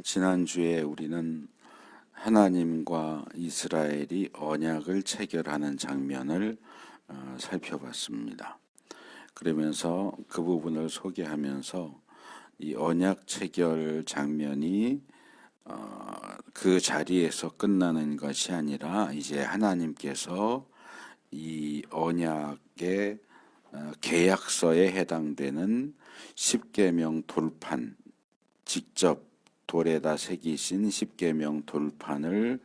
지난주에 우리는 하나님과 이스라엘이 언약을 체결하는 장면을 살펴봤습니다. 그러면서 그 부분을 소개하면서 이 언약 체결 장면이 그 자리에서 끝나는 것이 아니라 이제 하나님께서 이 언약의 계약서에 해당되는 십계명 돌판, 직접 돌에다 새기신 십계명 돌판을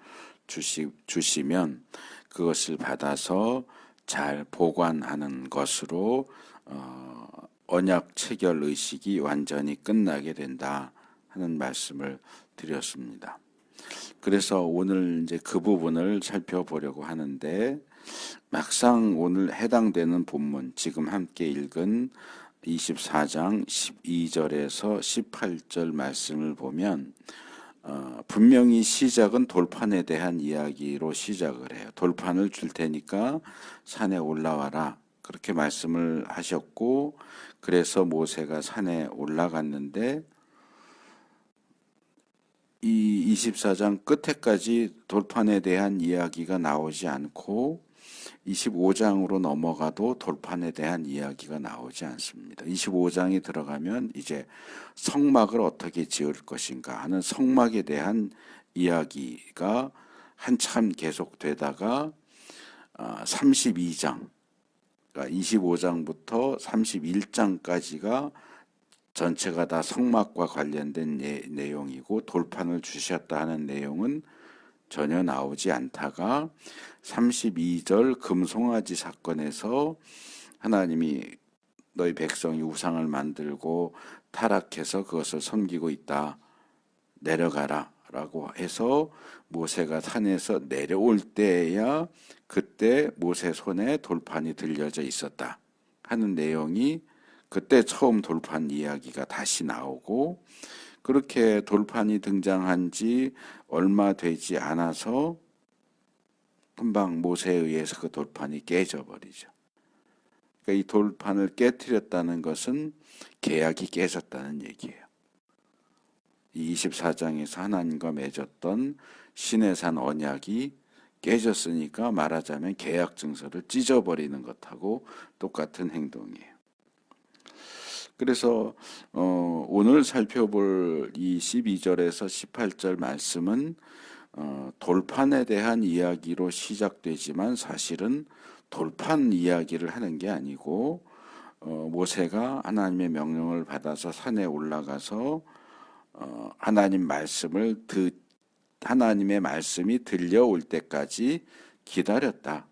주시면 그것을 받아서 잘 보관하는 것으로 언약 체결 의식이 완전히 끝나게 된다 하는 말씀을 드렸습니다. 그래서 오늘 이제 그 부분을 살펴보려고 하는데, 막상 오늘 해당되는 본문, 지금 함께 읽은 24장 12절에서 18절 말씀을 보면 분명히 시작은 돌판에 대한 이야기로 시작을 해요. 돌판을 줄 테니까 산에 올라와라, 그렇게 말씀을 하셨고, 그래서 모세가 산에 올라갔는데 이 24장 끝에까지 돌판에 대한 이야기가 나오지 않고 25장으로 넘어가도 돌판에 대한 이야기가 나오지 않습니다. 25장이 들어가면 이제 성막을 어떻게 지을 것인가 하는 성막에 대한 이야기가 한참 계속되다가 32장, 그러니까 25장부터 31장까지가 전체가 다 성막과 관련된 내용이고, 돌판을 주셨다 하는 내용은 전혀 나오지 않다가 32절 금송아지 사건에서 하나님이 너희 백성이 우상을 만들고 타락해서 그것을 섬기고 있다, 내려가라 라고 해서 모세가 산에서 내려올 때야 그때 모세 손에 돌판이 들려져 있었다 하는 내용이, 그때 처음 돌판 이야기가 다시 나오고, 그렇게 돌판이 등장한 지 얼마 되지 않아서 금방 모세에 의해서 그 돌판이 깨져버리죠. 그러니까 이 돌판을 깨뜨렸다는 것은 계약이 깨졌다는 얘기예요. 이 24장에서 하나님과 맺었던 시내산 언약이 깨졌으니까 말하자면 계약 증서를 찢어버리는 것하고 똑같은 행동이에요. 그래서 오늘 살펴볼 이 12절에서 18절 말씀은 돌판에 대한 이야기로 시작되지만 사실은 돌판 이야기를 하는 게 아니고, 모세가 하나님의 명령을 받아서 산에 올라가서 하나님의 말씀이 들려올 때까지 기다렸다.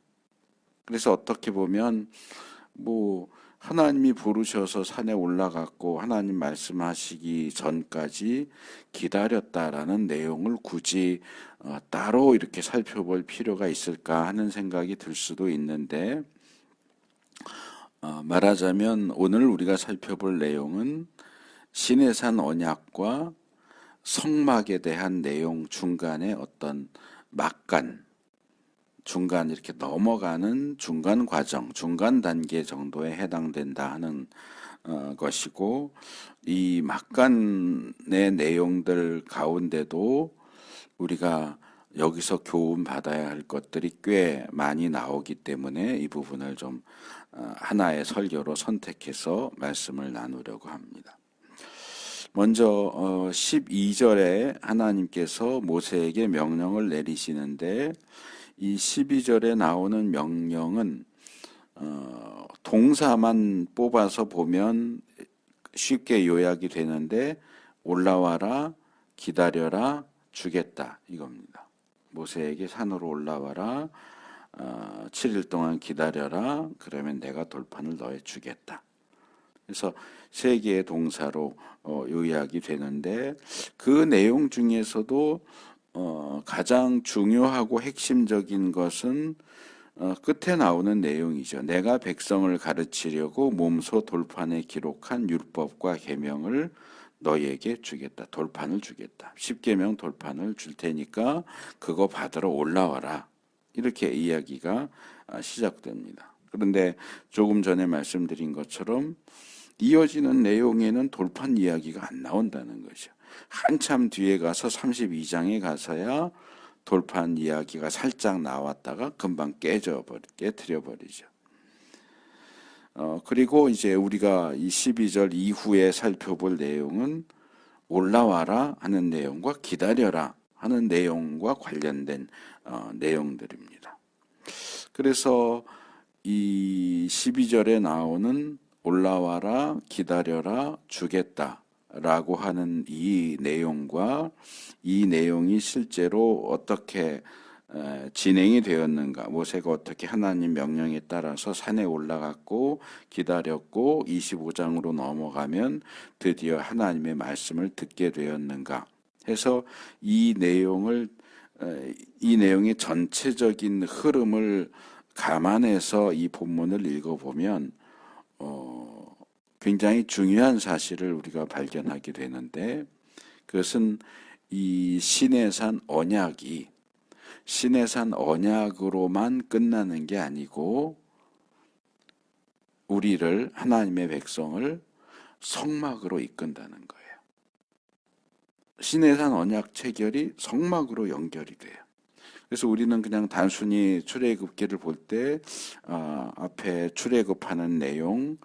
그래서 어떻게 보면 하나님이 부르셔서 산에 올라갔고 하나님 말씀하시기 전까지 기다렸다라는 내용을 굳이 따로 이렇게 살펴볼 필요가 있을까 하는 생각이 들 수도 있는데, 말하자면 오늘 우리가 살펴볼 내용은 시내산 언약과 성막에 대한 내용 중간에 어떤 중간 이렇게 넘어가는 중간 과정, 중간 단계 정도에 해당된다 하는 것이고, 이 막간의 내용들 가운데도 우리가 여기서 교훈 받아야 할 것들이 꽤 많이 나오기 때문에 이 부분을 좀 하나의 설교로 선택해서 말씀을 나누려고 합니다. 먼저 12절에 하나님께서 모세에게 명령을 내리시는데, 이 12절에 나오는 명령은 동사만 뽑아서 보면 쉽게 요약이 되는데, 올라와라, 기다려라, 주겠다, 이겁니다. 모세에게 산으로 올라와라, 7일 동안 기다려라, 그러면 내가 돌판을 너에 주겠다. 그래서 세 개의 동사로 요약이 되는데, 그 내용 중에서도 가장 중요하고 핵심적인 것은 끝에 나오는 내용이죠. 내가 백성을 가르치려고 몸소 돌판에 기록한 율법과 계명을 너희에게 주겠다. 돌판을 주겠다. 십계명 돌판을 줄 테니까 그거 받으러 올라와라. 이렇게 이야기가 시작됩니다. 그런데 조금 전에 말씀드린 것처럼 이어지는 내용에는 돌판 이야기가 안 나온다는 거죠. 한참 뒤에 가서 32장에 가서야 돌판 이야기가 살짝 나왔다가 금방 깨트려버리죠. 그리고 이제 우리가 이 12절 이후에 살펴볼 내용은 올라와라 하는 내용과 기다려라 하는 내용과 관련된 내용들입니다. 그래서 이 12절에 나오는 올라와라 기다려라 주겠다라고 하는 이 내용과 이 내용이 실제로 어떻게 진행이 되었는가, 모세가 어떻게 하나님 명령에 따라서 산에 올라갔고 기다렸고 25장으로 넘어가면 드디어 하나님의 말씀을 듣게 되었는가 해서 이 내용의 전체적인 흐름을 감안해서 이 본문을 읽어보면 굉장히 중요한 사실을 우리가 발견하게 되는데, 그것은 이 시내산 언약이 시내산 언약으로만 끝나는 게 아니고 우리를, 하나님의 백성을 성막으로 이끈다는 거예요. 시내산 언약 체결이 성막으로 연결이 돼요. 그래서 우리는 그냥 단순히 출애굽기를 볼 때 앞에 출애굽하는 내용,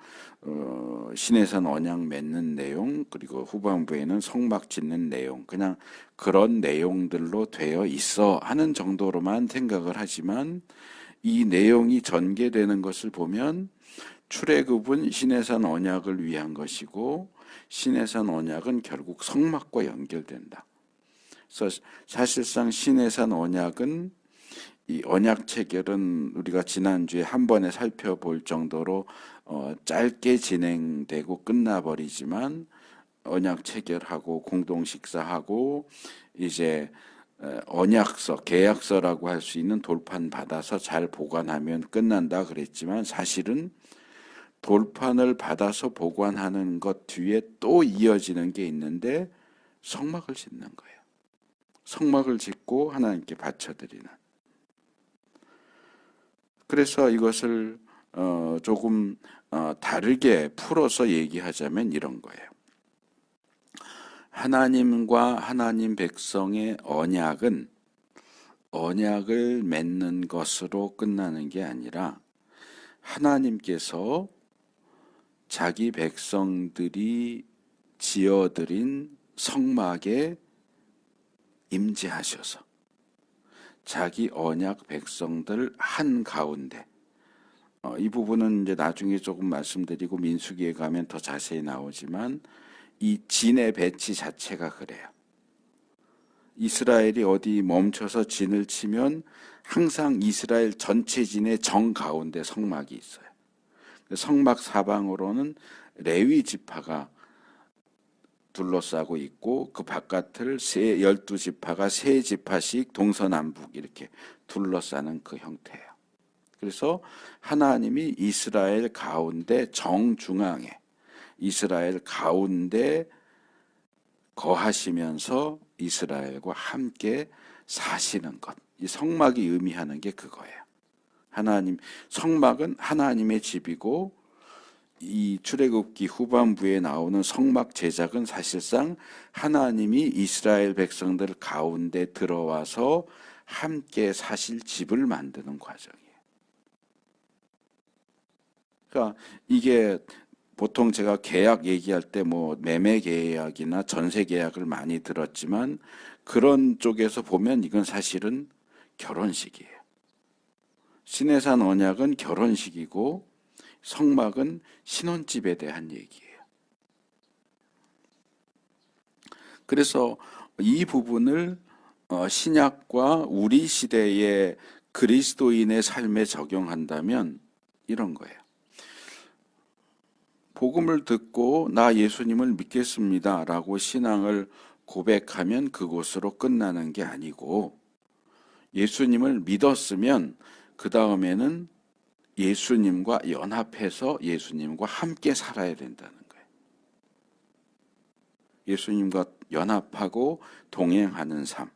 시내산 언약 맺는 내용, 그리고 후반부에는 성막 짓는 내용, 그냥 그런 내용들로 되어 있어 하는 정도로만 생각을 하지만, 이 내용이 전개되는 것을 보면 출애굽은 시내산 언약을 위한 것이고 시내산 언약은 결국 성막과 연결된다. 그래서 사실상 시내산 언약은, 이 언약 체결은 우리가 지난주에 한 번에 살펴볼 정도로 짧게 진행되고 끝나버리지만, 언약 체결하고 공동 식사하고 이제 언약서, 계약서라고 할 수 있는 돌판 받아서 잘 보관하면 끝난다 그랬지만, 사실은 돌판을 받아서 보관하는 것 뒤에 또 이어지는 게 있는데 성막을 짓는 거예요. 성막을 짓고 하나님께 바쳐드리는. 그래서 이것을 조금 다르게 풀어서 얘기하자면 이런 거예요. 하나님과 하나님 백성의 언약은 언약을 맺는 것으로 끝나는 게 아니라 하나님께서 자기 백성들이 지어드린 성막에 임재하셔서 자기 언약 백성들 한가운데, 이 부분은 이제 나중에 조금 말씀드리고 민수기에 가면 더 자세히 나오지만, 이 진의 배치 자체가 그래요. 이스라엘이 어디 멈춰서 진을 치면 항상 이스라엘 전체 진의 정 가운데 성막이 있어요. 성막 사방으로는 레위 지파가 둘러싸고 있고 그 바깥을 12지파가 3지파씩 동서남북 이렇게 둘러싸는 그 형태예요. 그래서 하나님이 이스라엘 가운데 정중앙에, 이스라엘 가운데 거하시면서 이스라엘과 함께 사시는 것, 이 성막이 의미하는 게 그거예요. 성막은 하나님의 집이고, 이 출애굽기 후반부에 나오는 성막 제작은 사실상 하나님이 이스라엘 백성들 가운데 들어와서 함께 사실 집을 만드는 과정이에요. 그러니까 이게 보통 제가 계약 얘기할 때 뭐 매매 계약이나 전세 계약을 많이 들었지만, 그런 쪽에서 보면 이건 사실은 결혼식이에요. 시내산 언약은 결혼식이고 성막은 신혼집에 대한 얘기예요. 그래서 이 부분을 신약과 우리 시대의 그리스도인의 삶에 적용한다면 이런 거예요. 복음을 듣고 나 예수님을 믿겠습니다 라고 신앙을 고백하면 그곳으로 끝나는 게 아니고, 예수님을 믿었으면 그 다음에는 예수님과 연합해서 예수님과 함께 살아야 된다는 거예요. 예수님과 연합하고 동행하는 삶.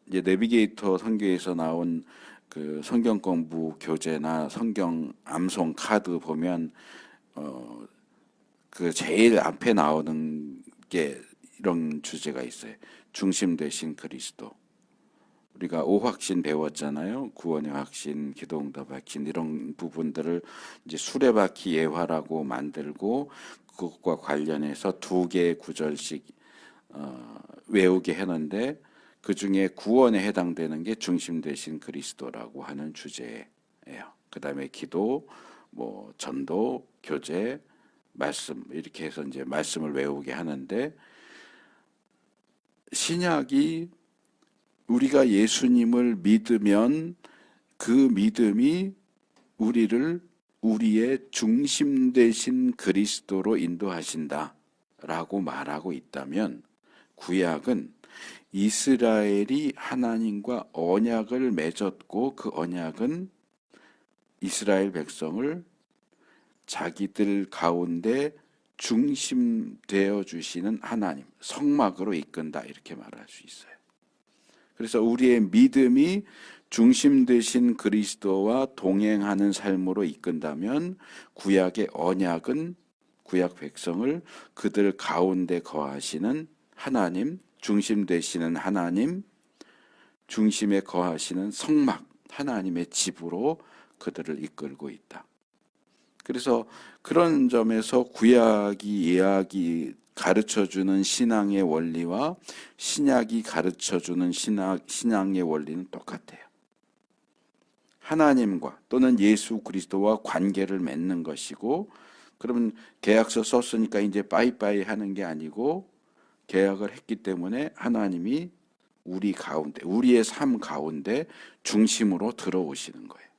이제 내비게이터 선교에서 나온 그 성경 공부 교재나 성경 암송 카드 보면 그 제일 앞에 나오는 개 이런 주제가 있어요. 중심 되신 그리스도. 우리가 오확신 배웠잖아요. 구원의 확신, 기도응답 확신 이런 부분들을 이제 수레바퀴 예화라고 만들고 그것과 관련해서 두 개의 구절씩 외우게 하는데 그 중에 구원에 해당되는 게 중심 되신 그리스도라고 하는 주제예요. 그 다음에 기도, 뭐 전도, 교제, 말씀 이렇게 해서 이제 말씀을 외우게 하는데 신약이 우리가 예수님을 믿으면 그 믿음이 우리를 우리의 중심 되신 그리스도로 인도하신다라고 말하고 있다면 구약은 이스라엘이 하나님과 언약을 맺었고 그 언약은 이스라엘 백성을 자기들 가운데 중심되어 주시는 하나님, 성막으로 이끈다 이렇게 말할 수 있어요. 그래서 우리의 믿음이 중심 되신 그리스도와 동행하는 삶으로 이끈다면 구약의 언약은 구약 백성을 그들 가운데 거하시는 하나님, 중심 되시는 하나님, 중심에 거하시는 성막, 하나님의 집으로 그들을 이끌고 있다. 그래서 그런 점에서 구약이 이야기 가르쳐주는 신앙의 원리와 신약이 가르쳐주는 신앙의 원리는 똑같아요. 하나님과 또는 예수 그리스도와 관계를 맺는 것이고, 그러면 계약서 썼으니까 이제 빠이빠이 하는 게 아니고 계약을 했기 때문에 하나님이 우리 가운데, 우리의 삶 가운데 중심으로 들어오시는 거예요.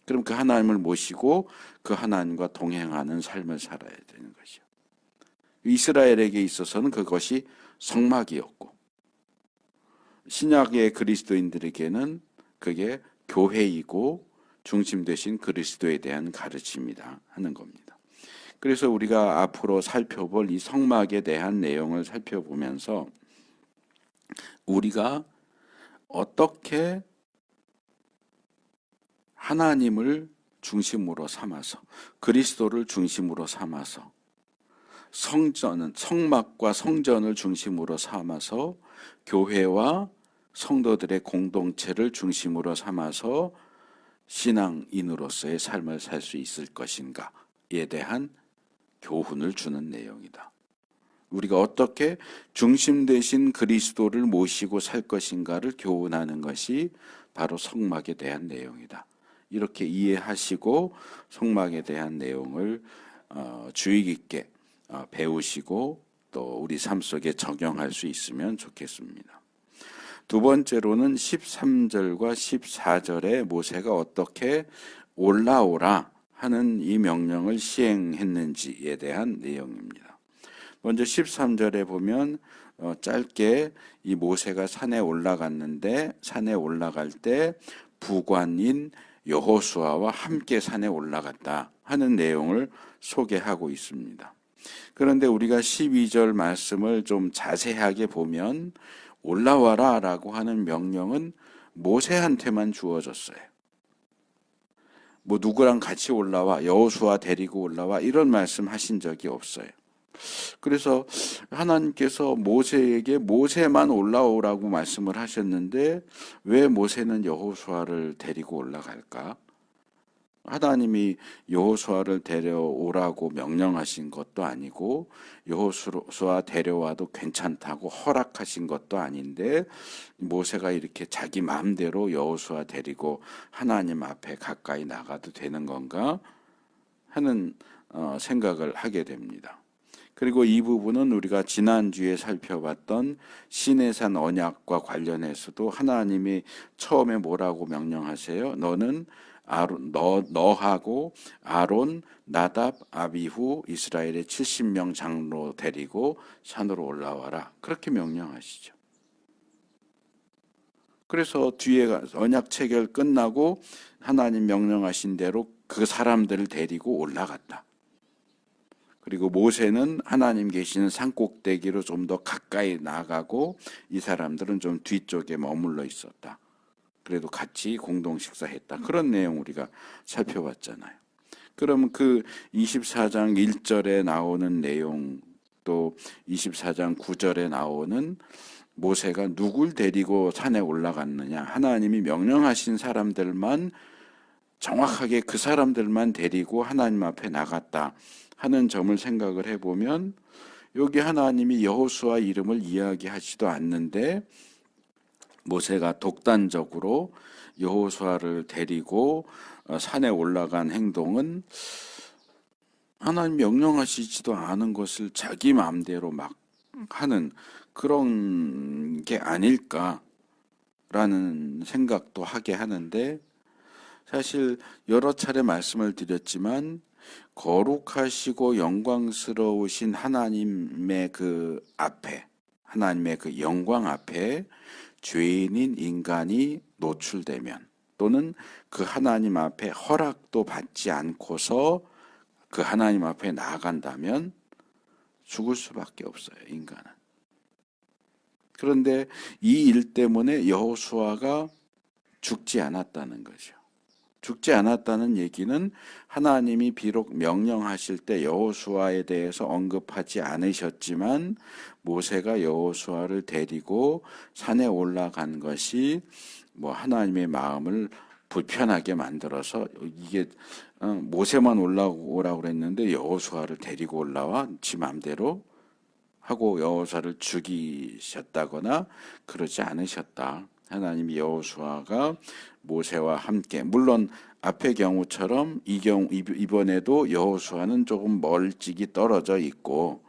그럼 그 하나님을 모시고 그 하나님과 동행하는 삶을 살아야 되는 것이요. 이스라엘에게 있어서는 그것이 성막이었고 신약의 그리스도인들에게는 그게 교회이고 중심 되신 그리스도에 대한 가르침이다 하는 겁니다. 그래서 우리가 앞으로 살펴볼 이 성막에 대한 내용을 살펴보면서 우리가 어떻게 하나님을 중심으로 삼아서 그리스도를 중심으로 삼아서 성막과 성전을 중심으로 삼아서 교회와 성도들의 공동체를 중심으로 삼아서 신앙인으로서의 삶을 살 수 있을 것인가에 대한 교훈을 주는 내용이다. 우리가 어떻게 중심 되신 그리스도를 모시고 살 것인가를 교훈하는 것이 바로 성막에 대한 내용이다. 이렇게 이해하시고 성막에 대한 내용을 주의 깊게 배우시고 또 우리 삶 속에 적용할 수 있으면 좋겠습니다. 두 번째로는 13절과 14절에 모세가 어떻게 올라오라 하는 이 명령을 시행했는지에 대한 내용입니다. 먼저 13절에 보면 짧게 이 모세가 산에 올라갔는데 산에 올라갈 때 부관인 여호수아와 함께 산에 올라갔다 하는 내용을 소개하고 있습니다. 그런데 우리가 12절 말씀을 좀 자세하게 보면 올라와라 라고 하는 명령은 모세한테만 주어졌어요. 뭐 누구랑 같이 올라와, 여호수아 데리고 올라와 이런 말씀 하신 적이 없어요. 그래서 하나님께서 모세에게 모세만 올라오라고 말씀을 하셨는데 왜 모세는 여호수아를 데리고 올라갈까? 하나님이 여호수아를 데려오라고 명령하신 것도 아니고 여호수아 데려와도 괜찮다고 허락하신 것도 아닌데 모세가 이렇게 자기 마음대로 여호수아 데리고 하나님 앞에 가까이 나가도 되는 건가 하는 생각을 하게 됩니다. 그리고 이 부분은 우리가 지난주에 살펴봤던 시내산 언약과 관련해서도 하나님이 처음에 뭐라고 명령하세요? 너는 너하고 아론, 나답, 아비후 이스라엘의 70명 장로 데리고 산으로 올라와라. 그렇게 명령하시죠. 그래서 뒤에 언약 체결 끝나고 하나님 명령하신 대로 그 사람들을 데리고 올라갔다. 그리고 모세는 하나님 계시는 산꼭대기로 좀 더 가까이 나가고 이 사람들은 좀 뒤쪽에 머물러 있었다. 그래도 같이 공동 식사했다. 그런 내용 우리가 살펴봤잖아요. 그럼 그 24장 1절에 나오는 내용 또 24장 9절에 나오는 모세가 누굴 데리고 산에 올라갔느냐, 하나님이 명령하신 사람들만, 정확하게 그 사람들만 데리고 하나님 앞에 나갔다 하는 점을 생각을 해보면, 여기 하나님이 여호수아 이름을 이야기하지도 않는데 모세가 독단적으로 여호수아를 데리고 산에 올라간 행동은 하나님 명령하시지도 않은 것을 자기 마음대로 막 하는 그런 게 아닐까라는 생각도 하게 하는데, 사실 여러 차례 말씀을 드렸지만 거룩하시고 영광스러우신 하나님의 그 앞에, 하나님의 그 영광 앞에 죄인인 인간이 노출되면, 또는 그 하나님 앞에 허락도 받지 않고서 그 하나님 앞에 나아간다면 죽을 수밖에 없어요, 인간은. 그런데 이 일 때문에 여호수아가 죽지 않았다는 거죠. 죽지 않았다는 얘기는 하나님이 비록 명령하실 때 여호수아에 대해서 언급하지 않으셨지만 모세가 여호수아를 데리고 산에 올라간 것이 뭐 하나님의 마음을 불편하게 만들어서, 이게 모세만 올라오라고 그랬는데 여호수아를 데리고 올라와 지 마음대로 하고 여호수아를 죽이셨다거나 그러지 않으셨다. 하나님이 여호수아가 모세와 함께, 물론 앞의 경우처럼 이번에도 여호수아는 조금 멀찍이 떨어져 있고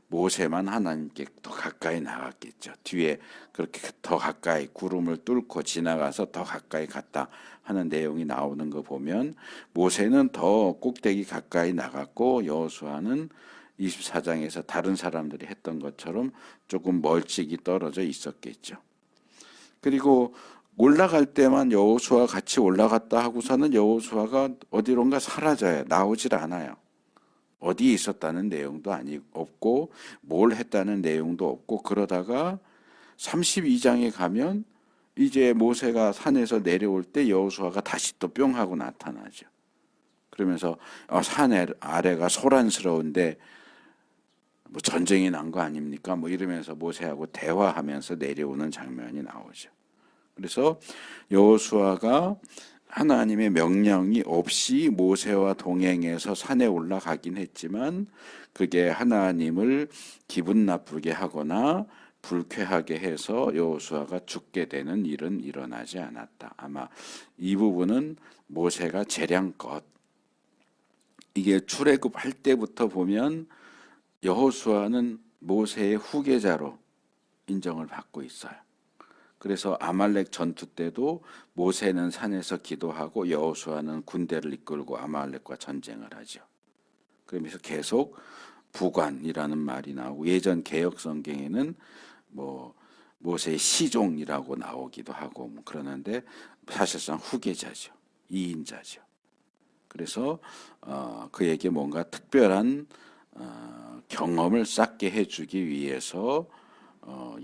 모세만 하나님께 더 가까이 나갔겠죠. 뒤에 그렇게 더 가까이 구름을 뚫고 지나가서 더 가까이 갔다 하는 내용이 나오는 거 보면 모세는 더 꼭대기 가까이 나갔고 여호수아는 24장에서 다른 사람들이 했던 것처럼 조금 멀찍이 떨어져 있었겠죠. 그리고 올라갈 때만 여호수아가 같이 올라갔다 하고서는 여호수아가 어디론가 사라져요. 나오질 않아요. 어디에 있었다는 내용도 없고 뭘 했다는 내용도 없고, 그러다가 32장에 가면 이제 모세가 산에서 내려올 때 여호수아가 다시 또 뿅 하고 나타나죠. 그러면서 산 아래가 소란스러운데 뭐 전쟁이 난 거 아닙니까? 뭐 이러면서 모세하고 대화하면서 내려오는 장면이 나오죠. 그래서 여호수아가 하나님의 명령이 없이 모세와 동행해서 산에 올라가긴 했지만 그게 하나님을 기분 나쁘게 하거나 불쾌하게 해서 여호수아가 죽게 되는 일은 일어나지 않았다. 아마 이 부분은 모세가 재량껏, 이게 출애굽할 때부터 보면 여호수아는 모세의 후계자로 인정을 받고 있어요. 그래서 아말렉 전투 때도 모세는 산에서 기도하고 여호수아는 군대를 이끌고 아말렉과 전쟁을 하죠. 그러면서 계속 부관이라는 말이 나오고, 예전 개역 성경에는 뭐 모세의 시종이라고 나오기도 하고 뭐 그러는데 사실상 후계자죠. 이인자죠. 그래서 그에게 뭔가 특별한 경험을 쌓게 해주기 위해서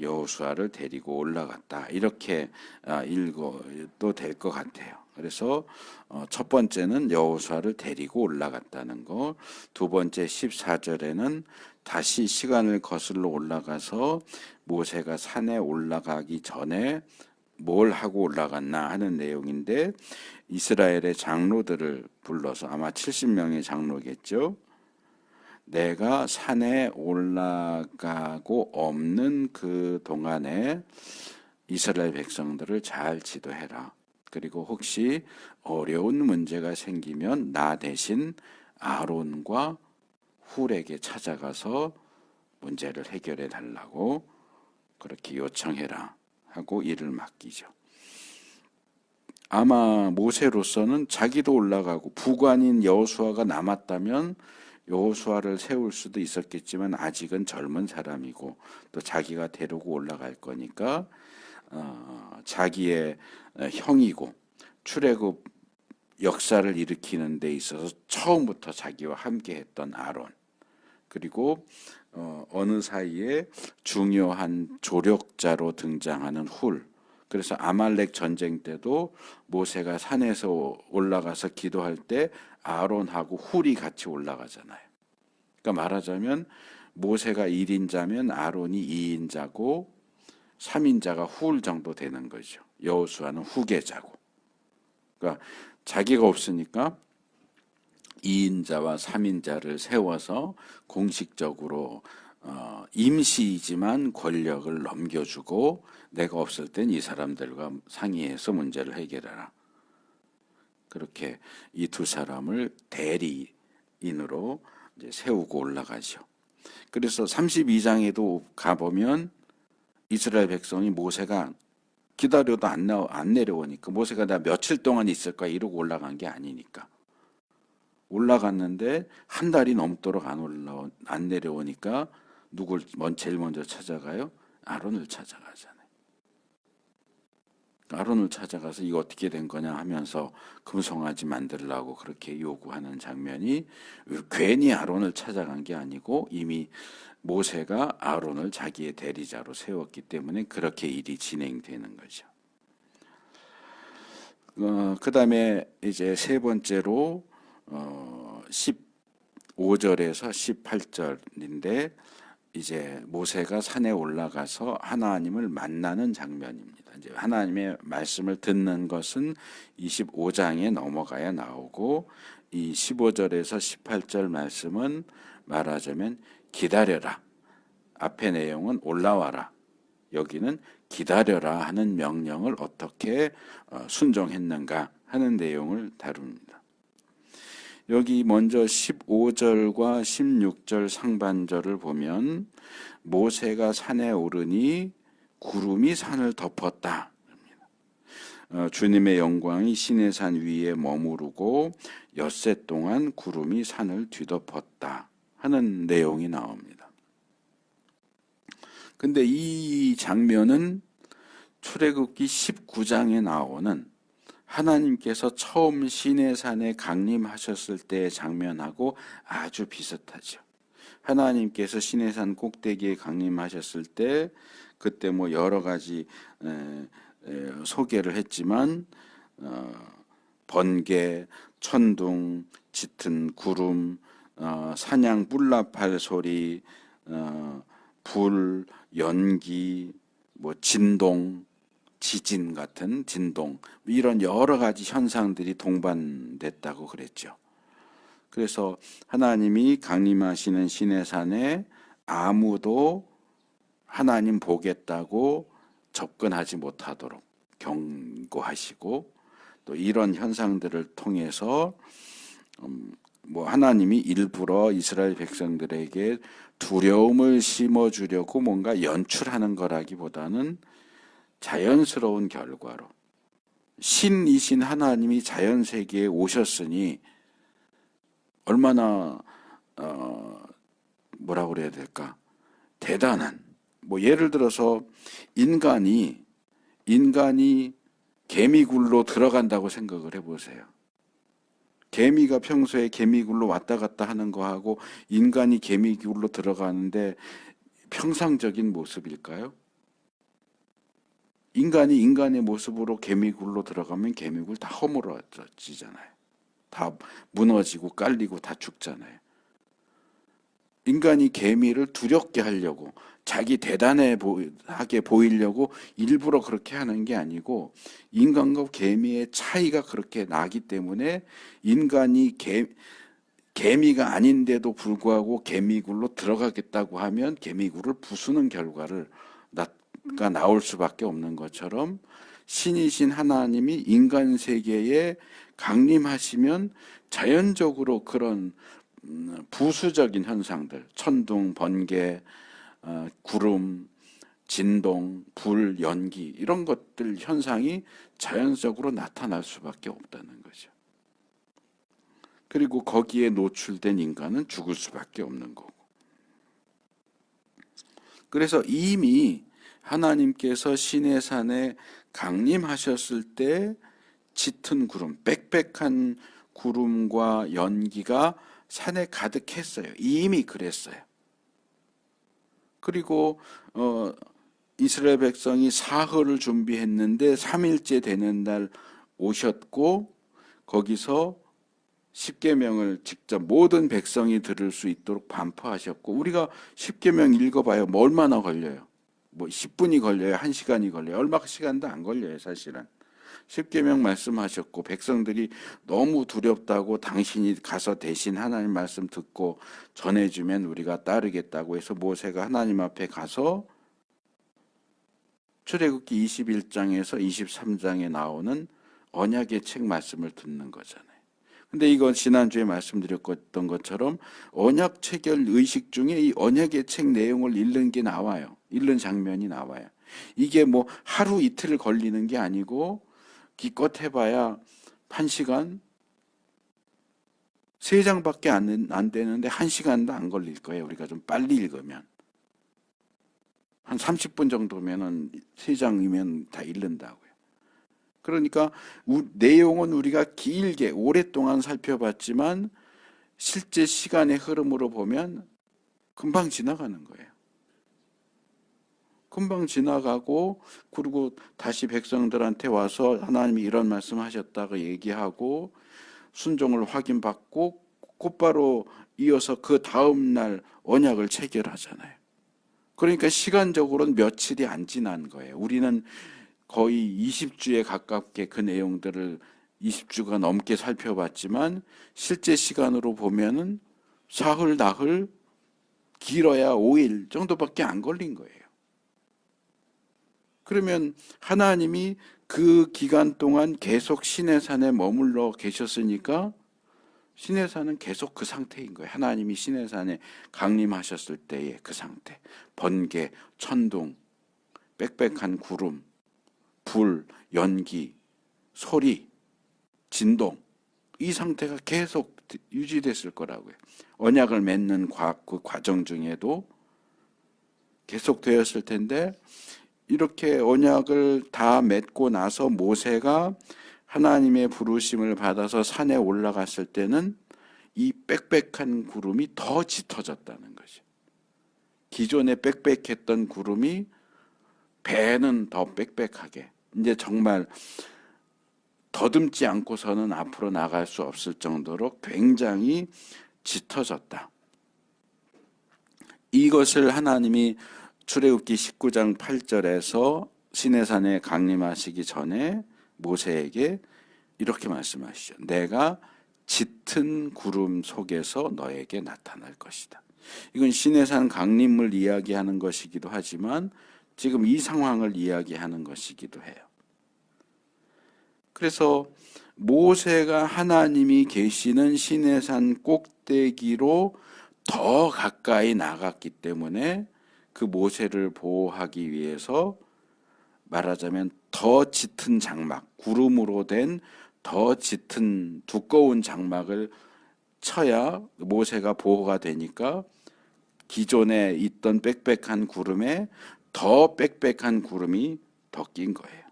여호수아를 데리고 올라갔다, 이렇게 읽어도 될 것 같아요. 그래서 첫 번째는 여호수아를 데리고 올라갔다는 거, 두 번째 14절에는 다시 시간을 거슬러 올라가서 모세가 산에 올라가기 전에 뭘 하고 올라갔나 하는 내용인데, 이스라엘의 장로들을 불러서, 아마 70명의 장로겠죠. 내가 산에 올라가고 없는 그 동안에 이스라엘 백성들을 잘 지도해라. 그리고 혹시 어려운 문제가 생기면 나 대신 아론과 훌에게 찾아가서 문제를 해결해 달라고 그렇게 요청해라 하고 일을 맡기죠. 아마 모세로서는 자기도 올라가고 부관인 여호수아가 남았다면 여호수아를 세울 수도 있었겠지만 아직은 젊은 사람이고 또 자기가 데리고 올라갈 거니까 자기의 형이고 출애굽 역사를 일으키는 데 있어서 처음부터 자기와 함께 했던 아론, 그리고 어느 사이에 중요한 조력자로 등장하는 훌. 그래서 아말렉 전쟁 때도 모세가 산에서 올라가서 기도할 때 아론하고 훌이 같이 올라가잖아요. 그러니까 말하자면 모세가 1인자면 아론이 2인자고 3인자가 훌 정도 되는 거죠. 여호수아는 후계자고. 그러니까 자기가 없으니까 2인자와 3인자를 세워서 공식적으로 임시이지만 권력을 넘겨주고 내가 없을 땐 이 사람들과 상의해서 문제를 해결해라. 그렇게 이 두 사람을 대리인으로 이제 세우고 올라가죠. 그래서 32장에도 가보면 이스라엘 백성이 모세가 기다려도 안 내려오니까 모세가 나 며칠 동안 있을까 이러고 올라간 게 아니니까 올라갔는데 한 달이 넘도록 안 내려오니까 누굴 제일 먼저 찾아가요? 아론을 찾아가잖아요. 아론을 찾아가서 이거 어떻게 된 거냐 하면서 금송아지 만들라고 그렇게 요구하는 장면이 괜히 아론을 찾아간 게 아니고 이미 모세가 아론을 자기의 대리자로 세웠기 때문에 그렇게 일이 진행되는 거죠. 그 다음에 이제 세 번째로 15절에서 18절인데 이제 모세가 산에 올라가서 하나님을 만나는 장면입니다. 이제 하나님의 말씀을 듣는 것은 25장에 넘어가야 나오고 이 15절에서 18절 말씀은 말하자면 기다려라. 앞의 내용은 올라와라. 여기는 기다려라 하는 명령을 어떻게 순종했는가 하는 내용을 다룹니다. 여기 먼저 15절과 16절 상반절을 보면 모세가 산에 오르니 구름이 산을 덮었다. 주님의 영광이 시내산 위에 머무르고 엿새 동안 구름이 산을 뒤덮었다 하는 내용이 나옵니다. 근데 이 장면은 출애굽기 19장에 나오는 하나님께서 처음 시내산에 강림하셨을 때의 장면하고 아주 비슷하죠. 하나님께서 시내산 꼭대기에 강림하셨을 때 그때 뭐 여러 가지 소개를 했지만 번개, 천둥, 짙은 구름, 사냥 뿔나팔 소리, 불, 연기, 뭐 진동, 지진 같은 진동 이런 여러 가지 현상들이 동반됐다고 그랬죠. 그래서 하나님이 강림하시는 시내산에 아무도 하나님 보겠다고 접근하지 못하도록 경고하시고 또 이런 현상들을 통해서 뭐 하나님이 일부러 이스라엘 백성들에게 두려움을 심어주려고 뭔가 연출하는 거라기보다는 자연스러운 결과로 신이신 하나님이 자연 세계에 오셨으니 얼마나 뭐라고 그래야 될까? 대단한 뭐 예를 들어서 인간이 개미굴로 들어간다고 생각을 해보세요. 개미가 평소에 개미굴로 왔다 갔다 하는 거하고 인간이 개미굴로 들어가는데 평상적인 모습일까요? 인간이 인간의 모습으로 개미굴로 들어가면 개미굴 다 허물어지잖아요. 다 무너지고 깔리고 다 죽잖아요. 인간이 개미를 두렵게 하려고 자기 대단하게 보이려고 일부러 그렇게 하는 게 아니고 인간과 개미의 차이가 그렇게 나기 때문에 인간이 개미가 아닌데도 불구하고 개미굴로 들어가겠다고 하면 개미굴을 부수는 결과가 나올 수밖에 없는 것처럼 신이신 하나님이 인간 세계에 강림하시면 자연적으로 그런 부수적인 현상들, 천둥, 번개, 구름, 진동, 불, 연기 이런 것들 현상이 자연적으로 나타날 수밖에 없다는 거죠. 그리고 거기에 노출된 인간은 죽을 수밖에 없는 거고. 그래서 이미 하나님께서 시내산에 강림하셨을 때 짙은 구름, 빽빽한 구름과 연기가 산에 가득했어요. 이미 그랬어요. 그리고 이스라엘 백성이 사흘을 준비했는데 3일째 되는 날 오셨고 거기서 십계명을 직접 모든 백성이 들을 수 있도록 반포하셨고, 우리가 십계명 읽어봐요. 뭐 얼마나 걸려요? 뭐 10분이 걸려요? 1시간이 걸려요? 얼마 시간도 안 걸려요, 사실은. 십계명 말씀하셨고, 백성들이 너무 두렵다고 당신이 가서 대신 하나님 말씀 듣고 전해주면 우리가 따르겠다고 해서 모세가 하나님 앞에 가서 출애굽기 21장에서 23장에 나오는 언약의 책 말씀을 듣는 거잖아요. 근데 이건 지난주에 말씀드렸던 것처럼 언약 체결 의식 중에 이 언약의 책 내용을 읽는 게 나와요. 읽는 장면이 나와요. 이게 뭐 하루 이틀 걸리는 게 아니고 기껏 해봐야 1시간, 3장밖에 안 되는데 1시간도 안 걸릴 거예요. 우리가 좀 빨리 읽으면. 한 30분 정도면은 3장이면 다 읽는다고요. 그러니까 내용은 우리가 길게 오랫동안 살펴봤지만 실제 시간의 흐름으로 보면 금방 지나가는 거예요. 금방 지나가고, 그리고 다시 백성들한테 와서 하나님이 이런 말씀하셨다고 얘기하고 순종을 확인받고 곧바로 이어서 그 다음 날 언약을 체결하잖아요. 그러니까 시간적으로는 며칠이 안 지난 거예요. 우리는 거의 20주에 가깝게 그 내용들을 20주가 넘게 살펴봤지만 실제 시간으로 보면은 사흘, 나흘, 길어야 5일 정도밖에 안 걸린 거예요. 그러면 하나님이 그 기간 동안 계속 시내산에 머물러 계셨으니까 시내산은 계속 그 상태인 거예요. 하나님이 시내산에 강림하셨을 때의 그 상태. 번개, 천둥, 빽빽한 구름, 불, 연기, 소리, 진동, 이 상태가 계속 유지됐을 거라고요. 언약을 맺는 그 과정 중에도 계속 되었을 텐데, 이렇게 언약을 다 맺고 나서 모세가 하나님의 부르심을 받아서 산에 올라갔을 때는 이 빽빽한 구름이 더 짙어졌다는 거죠. 기존에 빽빽했던 구름이 배는 더 빽빽하게, 이제 정말 더듬지 않고서는 앞으로 나갈 수 없을 정도로 굉장히 짙어졌다. 이것을 하나님이 출애굽기 19장 8절에서 시내산에 강림하시기 전에 모세에게 이렇게 말씀하시죠. 내가 짙은 구름 속에서 너에게 나타날 것이다. 이건 시내산 강림을 이야기하는 것이기도 하지만 지금 이 상황을 이야기하는 것이기도 해요. 그래서 모세가 하나님이 계시는 시내산 꼭대기로 더 가까이 나갔기 때문에 그 모세를 보호하기 위해서 말하자면 더 짙은 장막, 구름으로 된 더 짙은 두꺼운 장막을 쳐야 모세가 보호가 되니까 기존에 있던 빽빽한 구름에 더 빽빽한 구름이 더 낀 거예요.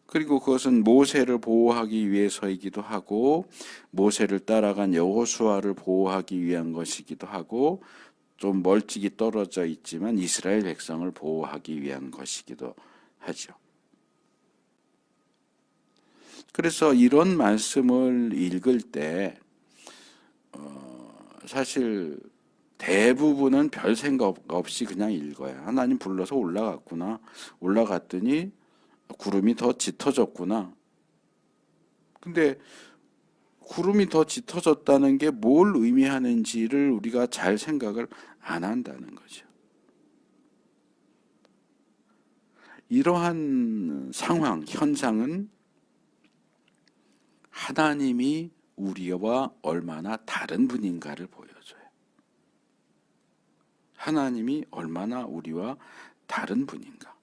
그리고 그것은 모세를 보호하기 위해서이기도 하고 모세를 따라간 여호수아를 보호하기 위한 것이기도 하고 좀 멀찍이 떨어져 있지만 이스라엘 백성을 보호하기 위한 것이기도 하죠. 그래서 이런 말씀을 읽을 때 사실 대부분은 별 생각 없이 그냥 읽어요. 하나님 불러서 올라갔구나. 올라갔더니 구름이 더 짙어졌구나. 근데 구름이 더 짙어졌다는 게 뭘 의미하는지를 우리가 잘 생각을 안 한다는 거죠. 이러한 상황, 현상은 하나님이 우리와 얼마나 다른 분인가를 보여줘요. 하나님이 얼마나 우리와 다른 분인가.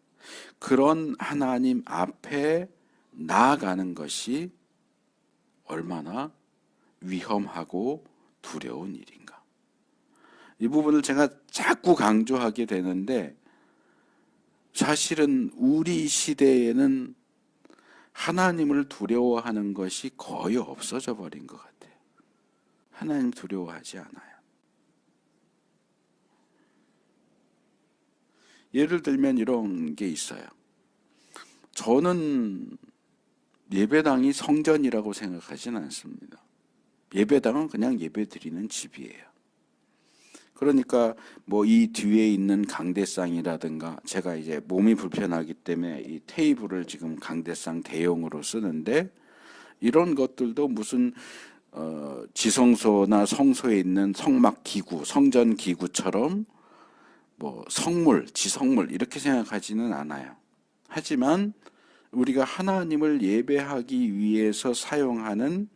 그런 하나님 앞에 나아가는 것이 얼마나 위험하고 두려운 일인가. 이 부분을 제가 자꾸 강조하게 되는데 사실은 우리 시대에는 하나님을 두려워하는 것이 거의 없어져 버린 것 같아요. 하나님 두려워하지 않아요. 예를 들면 이런 게 있어요. 저는 예배당이 성전이라고 생각하진 않습니다. 예배당은 그냥 예배 드리는 집이에요. 그러니까 뭐 이 뒤에 있는 강대상이라든가, 제가 이제 몸이 불편하기 때문에 이 테이블을 지금 강대상 대용으로 쓰는데, 이런 것들도 무슨 지성소나 성소에 있는 성막 기구, 성전 기구처럼 뭐 성물, 지성물 이렇게 생각하지는 않아요. 하지만 우리가 하나님을 예배하기 위해서 사용하는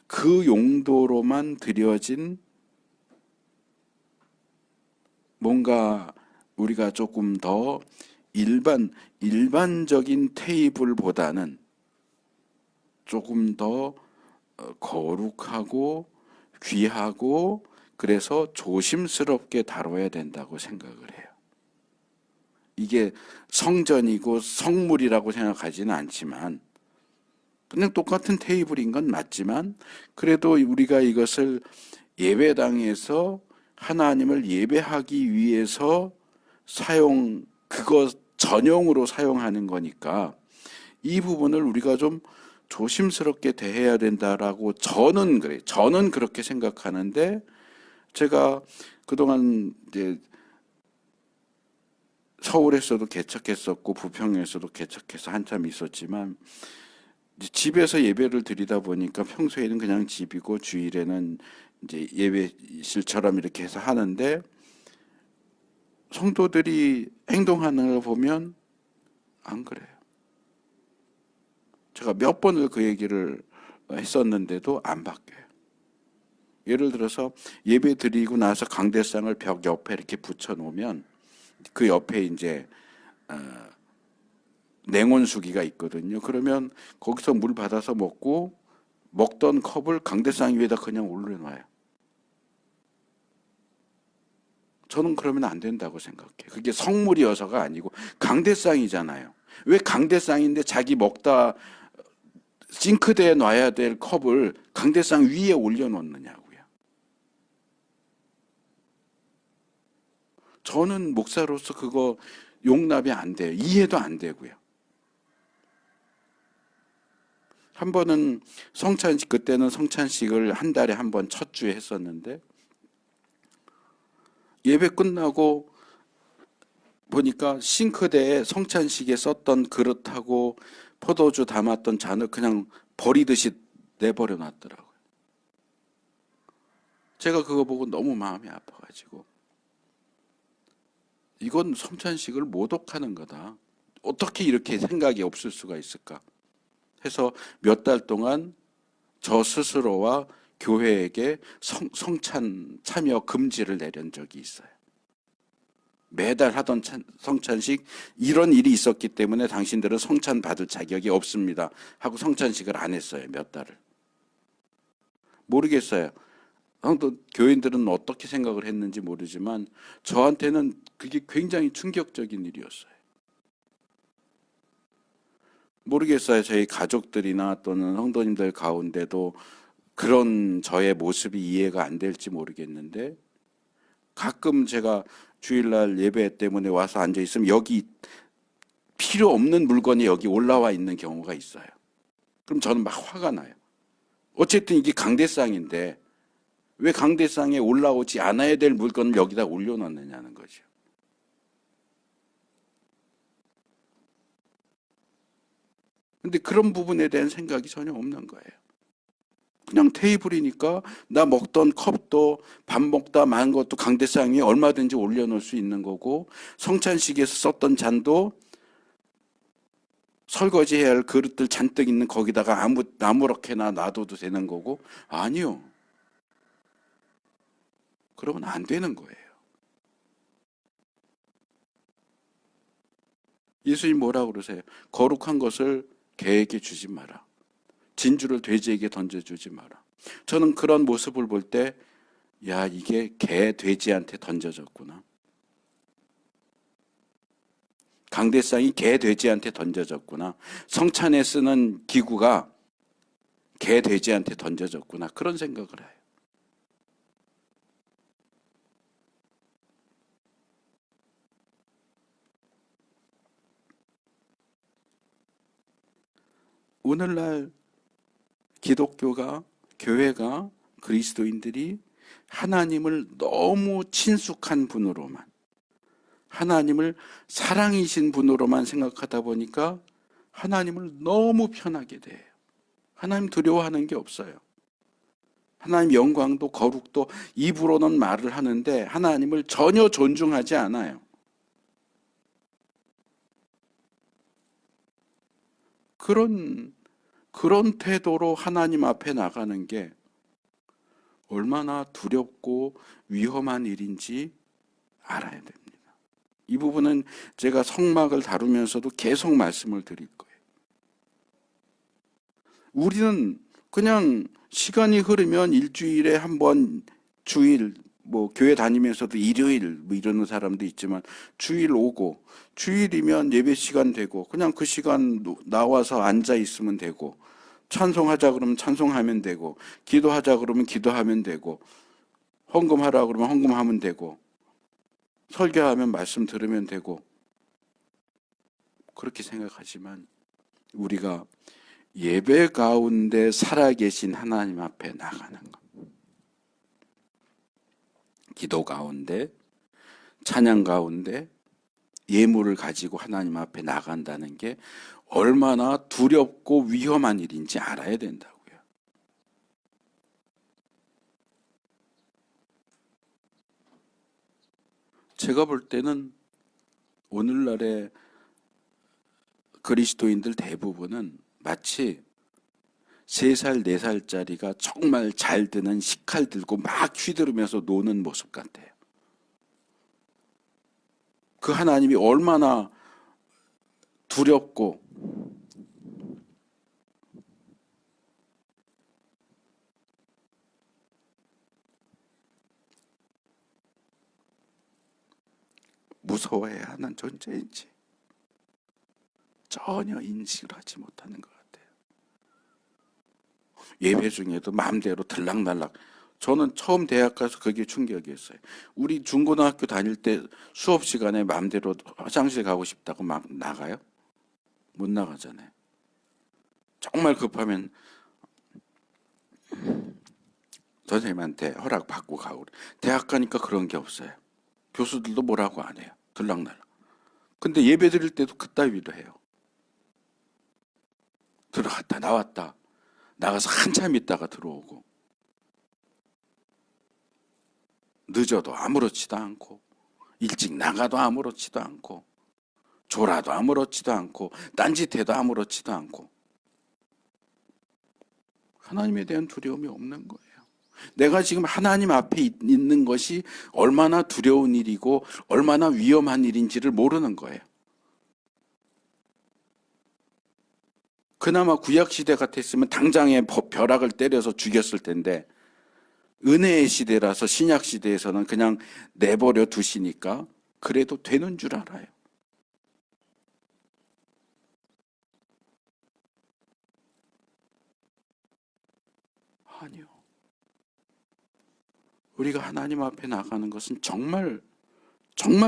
그 용도로만 드려진, 뭔가 우리가 조금 더 일반적인 테이블보다는 조금 더 거룩하고 귀하고, 그래서 조심스럽게 다뤄야 된다고 생각을 해요. 이게 성전이고 성물이라고 생각하지는 않지만, 그냥 똑같은 테이블인 건 맞지만, 그래도 우리가 이것을 예배당에서 하나님을 예배하기 위해서 그거 전용으로 사용하는 거니까 이 부분을 우리가 좀 조심스럽게 대해야 된다라고 저는 그래요. 저는 그렇게 생각하는데, 제가 그동안 이제 서울에서도 개척했었고 부평에서도 개척해서 한참 있었지만, 집에서 예배를 드리다 보니까 평소에는 그냥 집이고 주일에는 이제 예배실처럼 이렇게 해서 하는데, 성도들이 행동하는 걸 보면 안 그래요. 제가 몇 번을 그 얘기를 했었는데도 안 바뀌어요. 예를 들어서 예배 드리고 나서 강대상을 벽 옆에 이렇게 붙여 놓으면 그 옆에 이제 냉온수기가 있거든요. 그러면 거기서 물 받아서 먹던 컵을 강대상 위에다 그냥 올려놔요. 저는 그러면 안 된다고 생각해요. 그게 성물이어서가 아니고 강대상이잖아요. 왜 강대상인데 자기 먹다 싱크대에 놔야 될 컵을 강대상 위에 올려놓느냐고요. 저는 목사로서 그거 용납이 안 돼요. 이해도 안 되고요. 한 번은 그때는 성찬식을 한 달에 한 번 첫 주에 했었는데, 예배 끝나고 보니까 싱크대에 성찬식에 썼던 그릇하고 포도주 담았던 잔을 그냥 버리듯이 내버려 놨더라고요. 제가 그거 보고 너무 마음이 아파가지고, 이건 성찬식을 모독하는 거다. 어떻게 이렇게 생각이 없을 수가 있을까 해서 몇 달 동안 저 스스로와 교회에게 성찬 참여 금지를 내린 적이 있어요. 매달 하던 성찬식, 이런 일이 있었기 때문에 당신들은 성찬 받을 자격이 없습니다 하고 성찬식을 안 했어요. 몇 달을. 모르겠어요. 또 교인들은 어떻게 생각을 했는지 모르지만 저한테는 그게 굉장히 충격적인 일이었어요. 모르겠어요. 저희 가족들이나 또는 성도님들 가운데도 그런 저의 모습이 이해가 안 될지 모르겠는데, 가끔 제가 주일날 예배 때문에 와서 앉아 있으면 여기 필요 없는 물건이 여기 올라와 있는 경우가 있어요. 그럼 저는 막 화가 나요. 어쨌든 이게 강대상인데 왜 강대상에 올라오지 않아야 될 물건을 여기다 올려놓느냐는 거죠. 근데 그런 부분에 대한 생각이 전혀 없는 거예요. 그냥 테이블이니까 나 먹던 컵도 밥 먹다 만 것도 강대상 위에 얼마든지 올려놓을 수 있는 거고, 성찬식에서 썼던 잔도 설거지해야 할 그릇들 잔뜩 있는 거기다가 아무렇게나 놔둬도 되는 거고. 아니요. 그러면 안 되는 거예요. 예수님 뭐라고 그러세요? 거룩한 것을 개에게 주지 마라. 진주를 돼지에게 던져주지 마라. 저는 그런 모습을 볼 때, 야, 이게 개, 돼지한테 던져졌구나. 강대상이 개, 돼지한테 던져졌구나. 성찬에 쓰는 기구가 개, 돼지한테 던져졌구나. 그런 생각을 해요. 오늘날 기독교가, 교회가, 그리스도인들이 하나님을 너무 친숙한 분으로만, 하나님을 사랑이신 분으로만 생각하다 보니까 하나님을 너무 편하게 대해요. 하나님 두려워하는 게 없어요. 하나님 영광도 거룩도 입으로는 말을 하는데 하나님을 전혀 존중하지 않아요. 그런 태도로 하나님 앞에 나가는 게 얼마나 두렵고 위험한 일인지 알아야 됩니다. 이 부분은 제가 성막을 다루면서도 계속 말씀을 드릴 거예요. 우리는 그냥 시간이 흐르면 일주일에 한 번, 주일, 교회 다니면서도 일요일 이러는 사람도 있지만 주일 오고, 주일이면 예배 시간 되고 그냥 그 시간 나와서 앉아 있으면 되고, 찬송하자 그러면 찬송하면 되고, 기도하자 그러면 기도하면 되고, 헌금하라 그러면 헌금하면 되고, 설교하면 말씀 들으면 되고, 그렇게 생각하지만 우리가 예배 가운데 살아계신 하나님 앞에 나가는 것, 기도 가운데, 찬양 가운데 예물을 가지고 하나님 앞에 나간다는 게 얼마나 두렵고 위험한 일인지 알아야 된다고요. 제가 볼 때는 오늘날의 그리스도인들 대부분은 마치 3살, 4살짜리가 정말 잘 드는 식칼 들고 막 휘두르면서 노는 모습 같아요. 그 하나님이 얼마나 두렵고 무서워해야 하는 존재인지 전혀 인식을 하지 못하는 것 같아요. 예배 중에도 마음대로 들락날락. 저는 처음 대학 가서 그게 충격이었어요. 우리 중고등학교 다닐 때 수업 시간에 마음대로 화장실 가고 싶다고 막 나가요? 못 나가잖아요. 정말 급하면 선생님한테 허락 받고 가고. 대학 가니까 그런 게 없어요. 교수들도 뭐라고 안 해요. 들락날락. 근데 예배 드릴 때도 그따위로 해요. 들어갔다 나왔다. 나가서 한참 있다가 들어오고. 늦어도 아무렇지도 않고, 일찍 나가도 아무렇지도 않고, 졸아도 아무렇지도 않고, 딴짓해도 아무렇지도 않고. 하나님에 대한 두려움이 없는 거예요. 내가 지금 하나님 앞에 있는 것이 얼마나 두려운 일이고 얼마나 위험한 일인지를 모르는 거예요. 그나마 구약시대 같았으면 당장에 벼락을 때려서 죽였을 텐데, 은혜의 시대라서 신약시대에서는 그냥 내버려 두시니까 그래도 되는 줄 알아요. 아니요. 우리가 하나님 앞에 나가는 것은 정말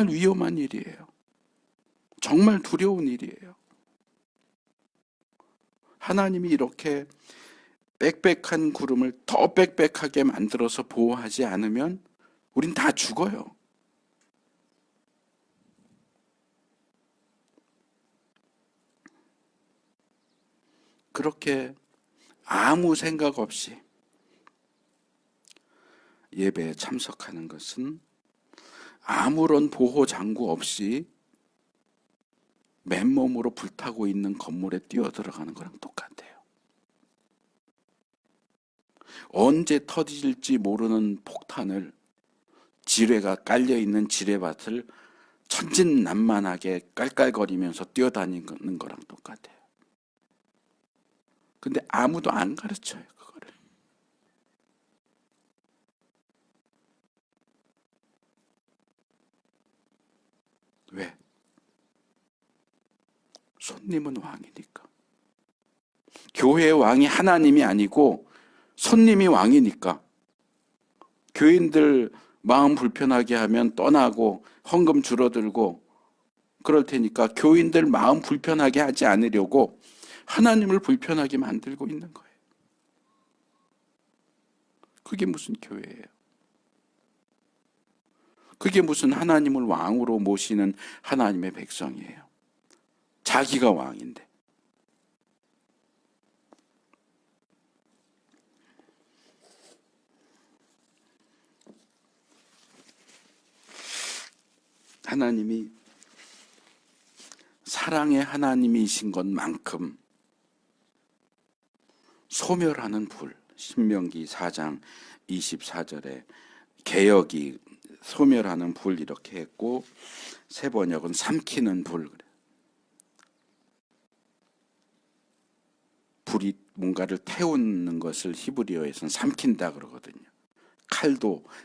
위험한 일이에요. 정말 두려운 일이에요. 하나님이 이렇게 빽빽한 구름을 더 빽빽하게 만들어서 보호하지 않으면 우린 다 죽어요. 그렇게 아무 생각 없이 예배에 참석하는 것은 아무런 보호 장구 없이 맨몸으로 불타고 있는 건물에 뛰어들어가는 거랑 똑같아요. 언제 터질지 모르는 폭탄을, 지뢰가 깔려있는 지뢰밭을 천진난만하게 깔깔거리면서 뛰어다니는 거랑 똑같아요. 근데 아무도 안 가르쳐요, 그거를. 왜? 손님은 왕이니까. 교회의 왕이 하나님이 아니고 손님이 왕이니까. 교인들 마음 불편하게 하면 떠나고 헌금 줄어들고 그럴 테니까 교인들 마음 불편하게 하지 않으려고 하나님을 불편하게 만들고 있는 거예요. 그게 무슨 교회예요? 그게 무슨 하나님을 왕으로 모시는 하나님의 백성이에요. 자기가 왕인데. 하나님이 사랑의 하나님이신 것만큼 소멸하는 불, 신명기 4장 24절에 개역이 소멸하는 불 이렇게 했고, 새 번역은 삼키는 불. 불이 뭔가를 태우는 것을 히브리어에서는 삼킨다 그러거든요.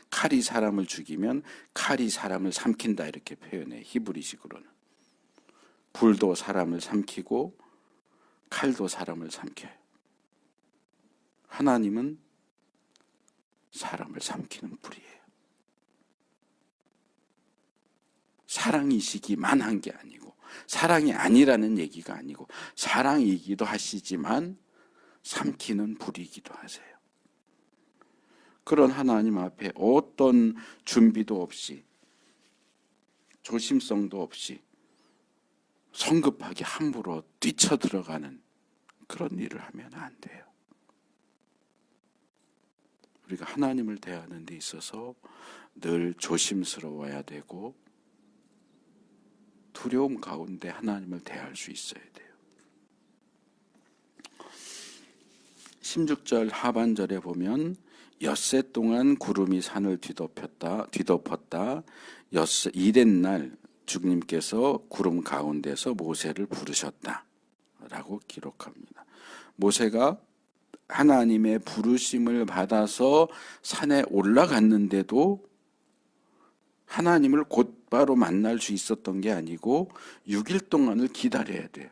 칼이 사람을 죽이면 칼이 사람을 삼킨다 이렇게 표현해, 히브리식으로는. 불도 사람을 삼키고 칼도 사람을 삼켜요. 하나님은 사람을 삼키는 불이에요. 사랑이시기만 한 게 아니고, 사랑이 아니라는 얘기가 아니고, 사랑이기도 하시지만 삼키는 불이기도 하세요. 그런 하나님 앞에 어떤 준비도 없이, 조심성도 없이 성급하게 함부로 뛰쳐들어가는 그런 일을 하면 안 돼요. 우리가 하나님을 대하는 데 있어서 늘 조심스러워야 되고, 두려움 가운데 하나님을 대할 수 있어야 돼요. 16절 하반절에 보면 엿새 동안 구름이 산을 뒤덮었다. 이튿날 주님께서 구름 가운데서 모세를 부르셨다 라고 기록합니다. 모세가 하나님의 부르심을 받아서 산에 올라갔는데도 하나님을 곧바로 만날 수 있었던 게 아니고 6일 동안을 기다려야 돼요.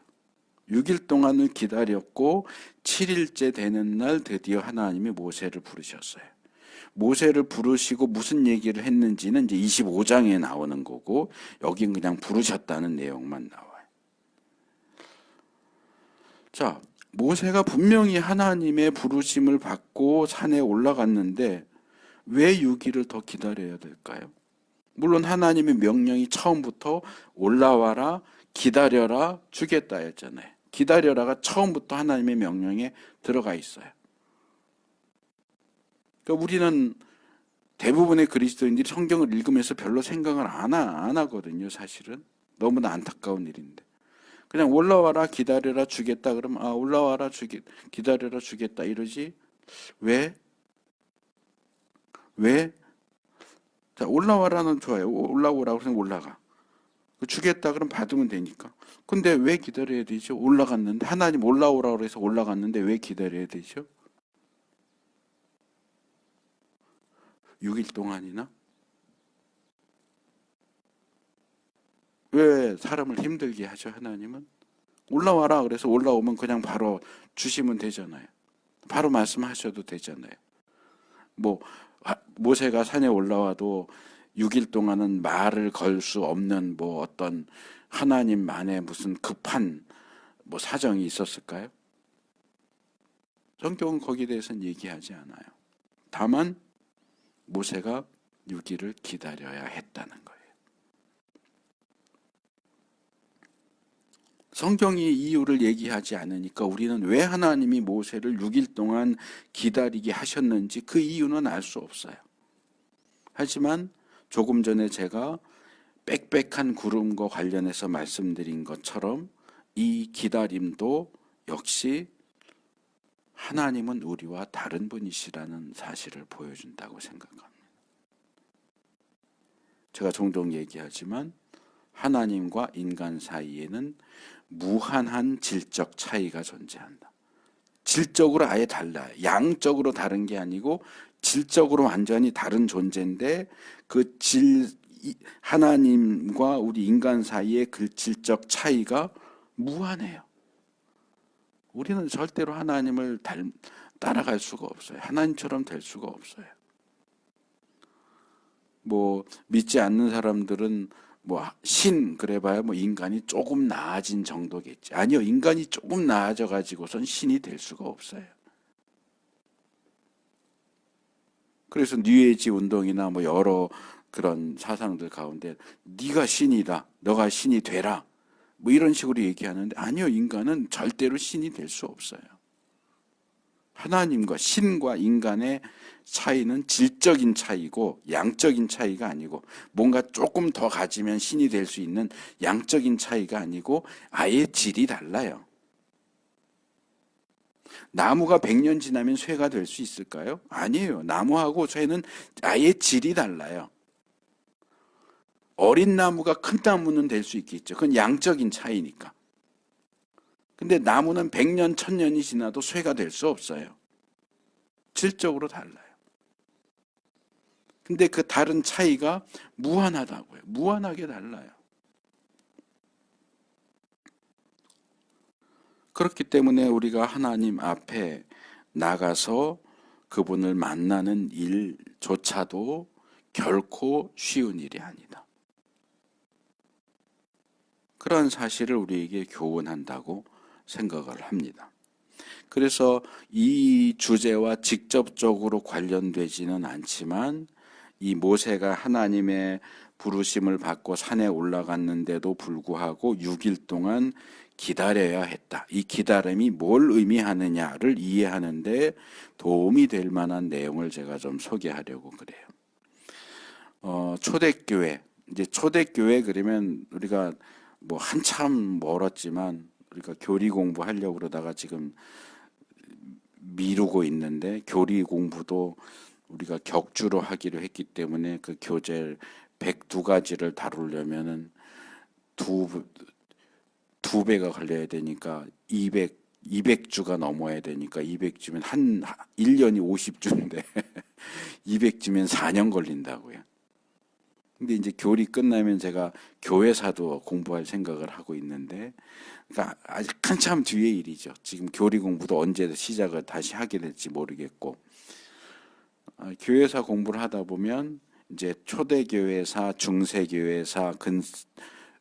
6일 동안을 기다렸고 7일째 되는 날 드디어 하나님이 모세를 부르셨어요. 모세를 부르시고 무슨 얘기를 했는지는 이제 25장에 나오는 거고, 여긴 그냥 부르셨다는 내용만 나와요. 자, 모세가 분명히 하나님의 부르심을 받고 산에 올라갔는데 왜 6일을 더 기다려야 될까요? 물론 하나님의 명령이 처음부터 올라와라, 기다려라, 주겠다 였잖아요. 기다려라가 처음부터 하나님의 명령에 들어가 있어요. 그러니까 우리는 대부분의 그리스도인들이 성경을 읽으면서 별로 생각을 안 하거든요, 사실은. 너무나 안타까운 일인데. 그냥 올라와라, 기다려라, 주겠다 그러면 올라와라, 기다려라, 주겠다 이러지. 왜? 자, 올라와라는 좋아요. 올라오라고 그러면 올라가. 주겠다 그러면 받으면 되니까. 근데 왜 기다려야 되죠? 올라갔는데, 하나님 올라오라고 해서 올라갔는데 왜 기다려야 되죠? 6일 동안이나? 왜 사람을 힘들게 하죠, 하나님은? 올라와라 그래서 올라오면 그냥 바로 주시면 되잖아요. 바로 말씀하셔도 되잖아요. 모세가 산에 올라와도 6일 동안은 말을 걸 수 없는 어떤 하나님만의 무슨 급한 사정이 있었을까요? 성경은 거기에 대해서는 얘기하지 않아요. 다만 모세가 6일을 기다려야 했다는 거예요. 성경이 이유를 얘기하지 않으니까 우리는 왜 하나님이 모세를 6일 동안 기다리게 하셨는지 그 이유는 알 수 없어요. 하지만 조금 전에 제가 빽빽한 구름과 관련해서 말씀드린 것처럼 이 기다림도 역시 하나님은 우리와 다른 분이시라는 사실을 보여준다고 생각합니다. 제가 종종 얘기하지만 하나님과 인간 사이에는 무한한 질적 차이가 존재한다. 질적으로 아예 달라요. 양적으로 다른 게 아니고 질적으로 완전히 다른 존재인데 하나님과 우리 인간 사이의 그 질적 차이가 무한해요. 우리는 절대로 하나님을 따라갈 수가 없어요. 하나님처럼 될 수가 없어요. 믿지 않는 사람들은 뭐 신 그래봐야 뭐 인간이 조금 나아진 정도겠지. 아니요, 인간이 조금 나아져 가지고선 신이 될 수가 없어요. 그래서 뉴에이지 운동이나 뭐 여러 그런 사상들 가운데 네가 신이다, 너가 신이 되라, 뭐 이런 식으로 얘기하는데 아니요, 인간은 절대로 신이 될 수 없어요. 하나님과 신과 인간의 차이는 질적인 차이고 양적인 차이가 아니고 뭔가 조금 더 가지면 신이 될 수 있는 양적인 차이가 아니고 아예 질이 달라요. 나무가 100년 지나면 쇠가 될 수 있을까요? 아니에요. 나무하고 쇠는 아예 질이 달라요. 어린 나무가 큰 나무는 될 수 있겠죠. 그건 양적인 차이니까. 근데 나무는 100년, 1000년이 지나도 쇠가 될 수 없어요. 질적으로 달라요. 근데 그 다른 차이가 무한하다고요. 무한하게 달라요. 그렇기 때문에 우리가 하나님 앞에 나가서 그분을 만나는 일조차도 결코 쉬운 일이 아니다. 그런 사실을 우리에게 교훈한다고 생각을 합니다. 그래서 이 주제와 직접적으로 관련되지는 않지만 이 모세가 하나님의 부르심을 받고 산에 올라갔는데도 불구하고 6일 동안 기다려야 했다. 이 기다림이 뭘 의미하느냐를 이해하는데 도움이 될 만한 내용을 제가 좀 소개하려고 그래요. 초대교회. 이제 초대교회 그러면 우리가 뭐 한참 멀었지만 우리가 교리 공부하려고 그러다가 지금 미루고 있는데 교리 공부도 우리가 격주로 하기로 했기 때문에 그 교재 102가지를 다루려면은 두 배가 걸려야 되니까 200주가 넘어야 되니까 200주면 한 1년이 50주인데 200주면 4년 걸린다고요. 근데 이제 교리 끝나면 제가 교회사도 공부할 생각을 하고 있는데, 그러니까 아직 한참 뒤의 일이죠. 지금 교리 공부도 언제 시작을 다시 하게 될지 모르겠고, 교회사 공부를 하다 보면 이제 초대교회사, 중세교회사,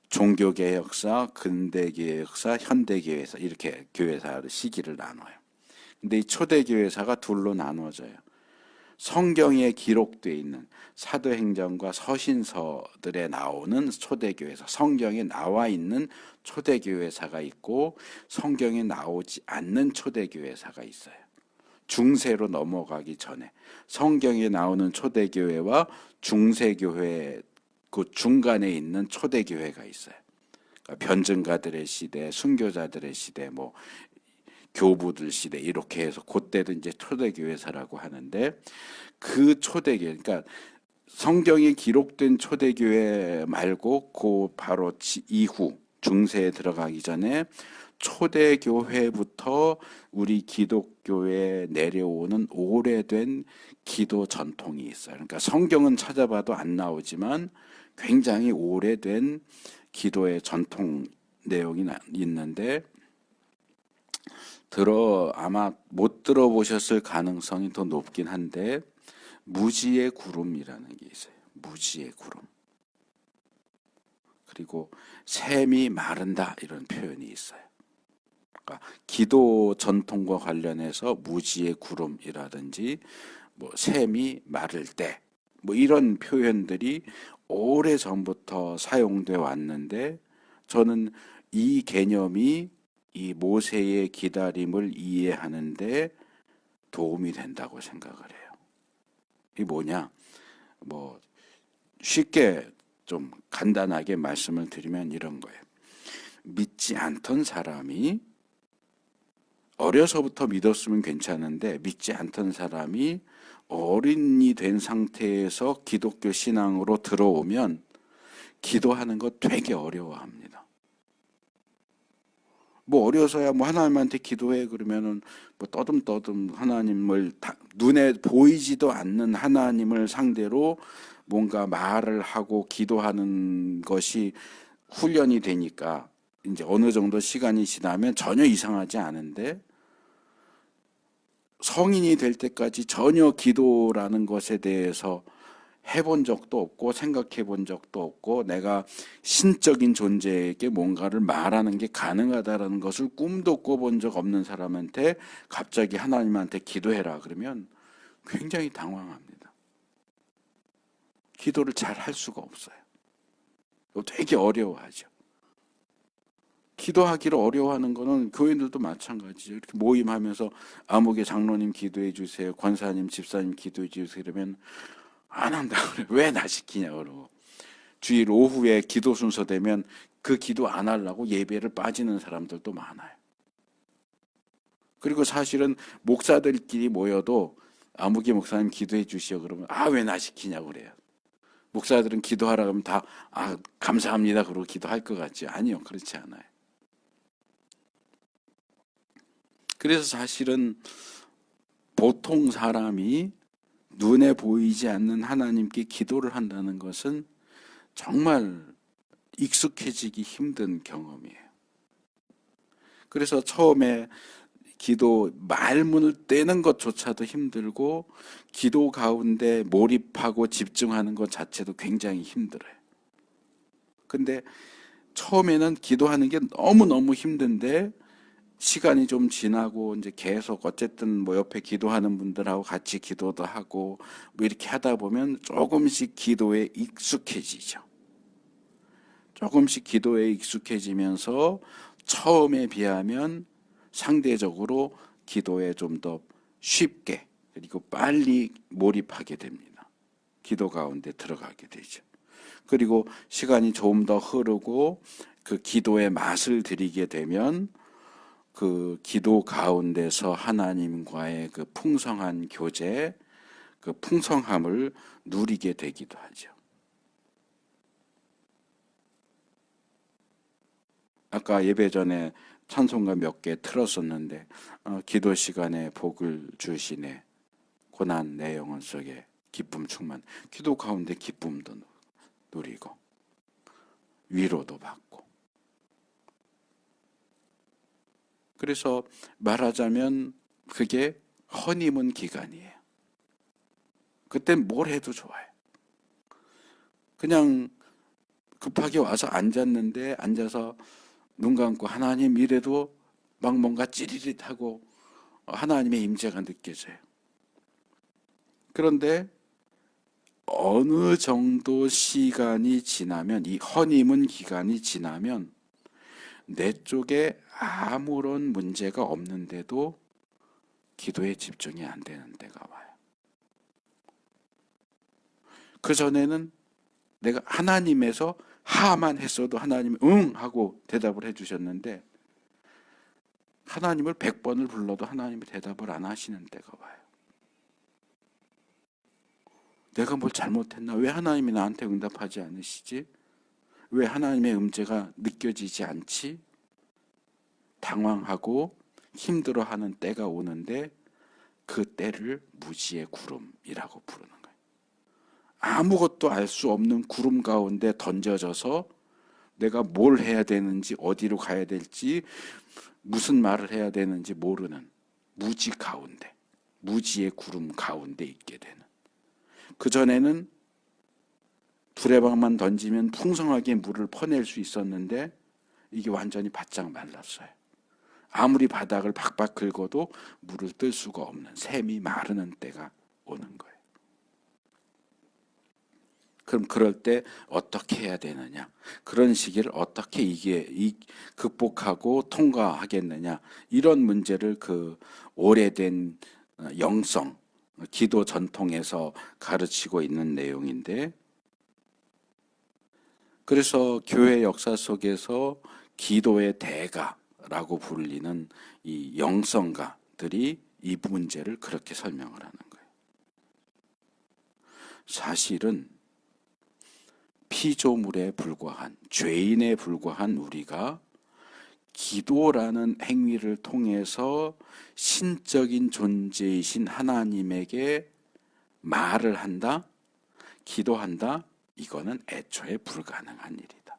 종교개혁사, 근대개혁사, 현대교회사 이렇게 교회사를 시기를 나눠요. 근데 이 초대교회사가 둘로 나눠져요. 성경에 기록되어 있는 사도행전과 서신서들에 나오는 초대교회사, 성경에 나와 있는 초대교회사가 있고 성경에 나오지 않는 초대교회사가 있어요. 중세로 넘어가기 전에 성경에 나오는 초대교회와 중세교회 그 중간에 있는 초대교회가 있어요. 그러니까 변증가들의 시대, 순교자들의 시대, 뭐 교부들 시대 이렇게 해서 그때도 이제 초대교회사라고 하는데 그 초대교회, 그러니까 성경에 기록된 초대교회 말고 그 바로 이후 중세에 들어가기 전에 초대교회부터 우리 기독교에 내려오는 오래된 기도 전통이 있어요. 그러니까 성경은 찾아봐도 안 나오지만 굉장히 오래된 기도의 전통 내용이 있는데 아마 못 들어보셨을 가능성이 더 높긴 한데 무지의 구름이라는 게 있어요. 무지의 구름. 그리고 샘이 마른다 이런 표현이 있어요. 그러니까 기도 전통과 관련해서 무지의 구름이라든지 뭐 샘이 마를 때 뭐 이런 표현들이 오래 전부터 사용돼 왔는데 저는 이 개념이 이 모세의 기다림을 이해하는데 도움이 된다고 생각을 해요. 이 뭐냐? 뭐 쉽게 좀 간단하게 말씀을 드리면 이런 거예요. 믿지 않던 사람이 어려서부터 믿었으면 괜찮은데 믿지 않던 사람이 어린이 된 상태에서 기독교 신앙으로 들어오면 기도하는 거 되게 어려워합니다. 뭐 어려서야 뭐 하나님한테 기도해 그러면은 뭐 떠듬떠듬 하나님을 눈에 보이지도 않는 하나님을 상대로 뭔가 말을 하고 기도하는 것이 훈련이 되니까 이제 어느 정도 시간이 지나면 전혀 이상하지 않은데 성인이 될 때까지 전혀 기도라는 것에 대해서 해본 적도 없고 생각해 본 적도 없고 내가 신적인 존재에게 뭔가를 말하는 게 가능하다라는 것을 꿈도 꿔본 적 없는 사람한테 갑자기 하나님한테 기도해라 그러면 굉장히 당황합니다. 기도를 잘 할 수가 없어요. 되게 어려워하죠. 기도하기를 어려워하는 거는 교인들도 마찬가지죠. 이렇게 모임하면서 아무개 장로님 기도해 주세요. 권사님, 집사님 기도해 주세요. 그러면 안 한다 그래. 왜 나 시키냐 그러고. 주일 오후에 기도 순서 되면 그 기도 안 하려고 예배를 빠지는 사람들도 많아요. 그리고 사실은 목사들끼리 모여도 아무개 목사님 기도해 주시오 그러면 왜 나 시키냐고 그래요. 목사들은 기도하라 그러면 다 감사합니다 그러고 기도할 것 같지? 아니요, 그렇지 않아요. 그래서 사실은 보통 사람이 눈에 보이지 않는 하나님께 기도를 한다는 것은 정말 익숙해지기 힘든 경험이에요. 그래서 처음에 기도 말문을 떼는 것조차도 힘들고 기도 가운데 몰입하고 집중하는 것 자체도 굉장히 힘들어요. 근데 처음에는 기도하는 게 너무너무 힘든데 시간이 좀 지나고 이제 계속 어쨌든 뭐 옆에 기도하는 분들하고 같이 기도도 하고 뭐 이렇게 하다 보면 조금씩 기도에 익숙해지죠. 조금씩 기도에 익숙해지면서 처음에 비하면 상대적으로 기도에 좀 더 쉽게 그리고 빨리 몰입하게 됩니다. 기도 가운데 들어가게 되죠. 그리고 시간이 좀 더 흐르고 그 기도의 맛을 들이게 되면 그 기도 가운데서 하나님과의 그 풍성한 교제, 그 풍성함을 누리게 되기도 하죠. 아까 예배 전에 찬송가 몇 개 틀었었는데 기도 시간에 복을 주시네 고난 내 영혼 속에 기쁨 충만. 기도 가운데 기쁨도 누리고 위로도 받고. 그래서 말하자면 그게 허니문 기간이에요. 그땐 뭘 해도 좋아요. 그냥 급하게 와서 앉았는데 앉아서 눈 감고 하나님 이래도 막 뭔가 찌릿하고 하나님의 임재가 느껴져요. 그런데 어느 정도 시간이 지나면 이 허니문 기간이 지나면 내 쪽에 아무런 문제가 없는데도 기도에 집중이 안 되는 때가 와요. 그전에는 내가 하나님에서 하만 했어도 하나님이 응 하고 대답을 해주셨는데 하나님을 100번을 불러도 하나님이 대답을 안 하시는 때가 와요. 내가 뭘 잘못했나? 왜 하나님이 나한테 응답하지 않으시지? 왜 하나님의 음재가 느껴지지 않지? 당황하고 힘들어하는 때가 오는데 그 때를 무지의 구름이라고 부르는 거예요. 아무것도 알 수 없는 구름 가운데 던져져서 내가 뭘 해야 되는지 어디로 가야 될지 무슨 말을 해야 되는지 모르는 무지 가운데 무지의 구름 가운데 있게 되는. 그전에는 두레방만 던지면 풍성하게 물을 퍼낼 수 있었는데 이게 완전히 바짝 말랐어요. 아무리 바닥을 박박 긁어도 물을 뜰 수가 없는 샘이 마르는 때가 오는 거예요. 그럼 그럴 때 어떻게 해야 되느냐? 그런 시기를 어떻게 극복하고 통과하겠느냐? 이런 문제를 그 오래된 영성, 기도 전통에서 가르치고 있는 내용인데 그래서 교회 역사 속에서 기도의 대가라고 불리는 이 영성가들이 이 문제를 그렇게 설명을 하는 거예요. 사실은 피조물에 불과한 죄인에 불과한 우리가 기도라는 행위를 통해서 신적인 존재이신 하나님에게 말을 한다, 기도한다, 이거는 애초에 불가능한 일이다.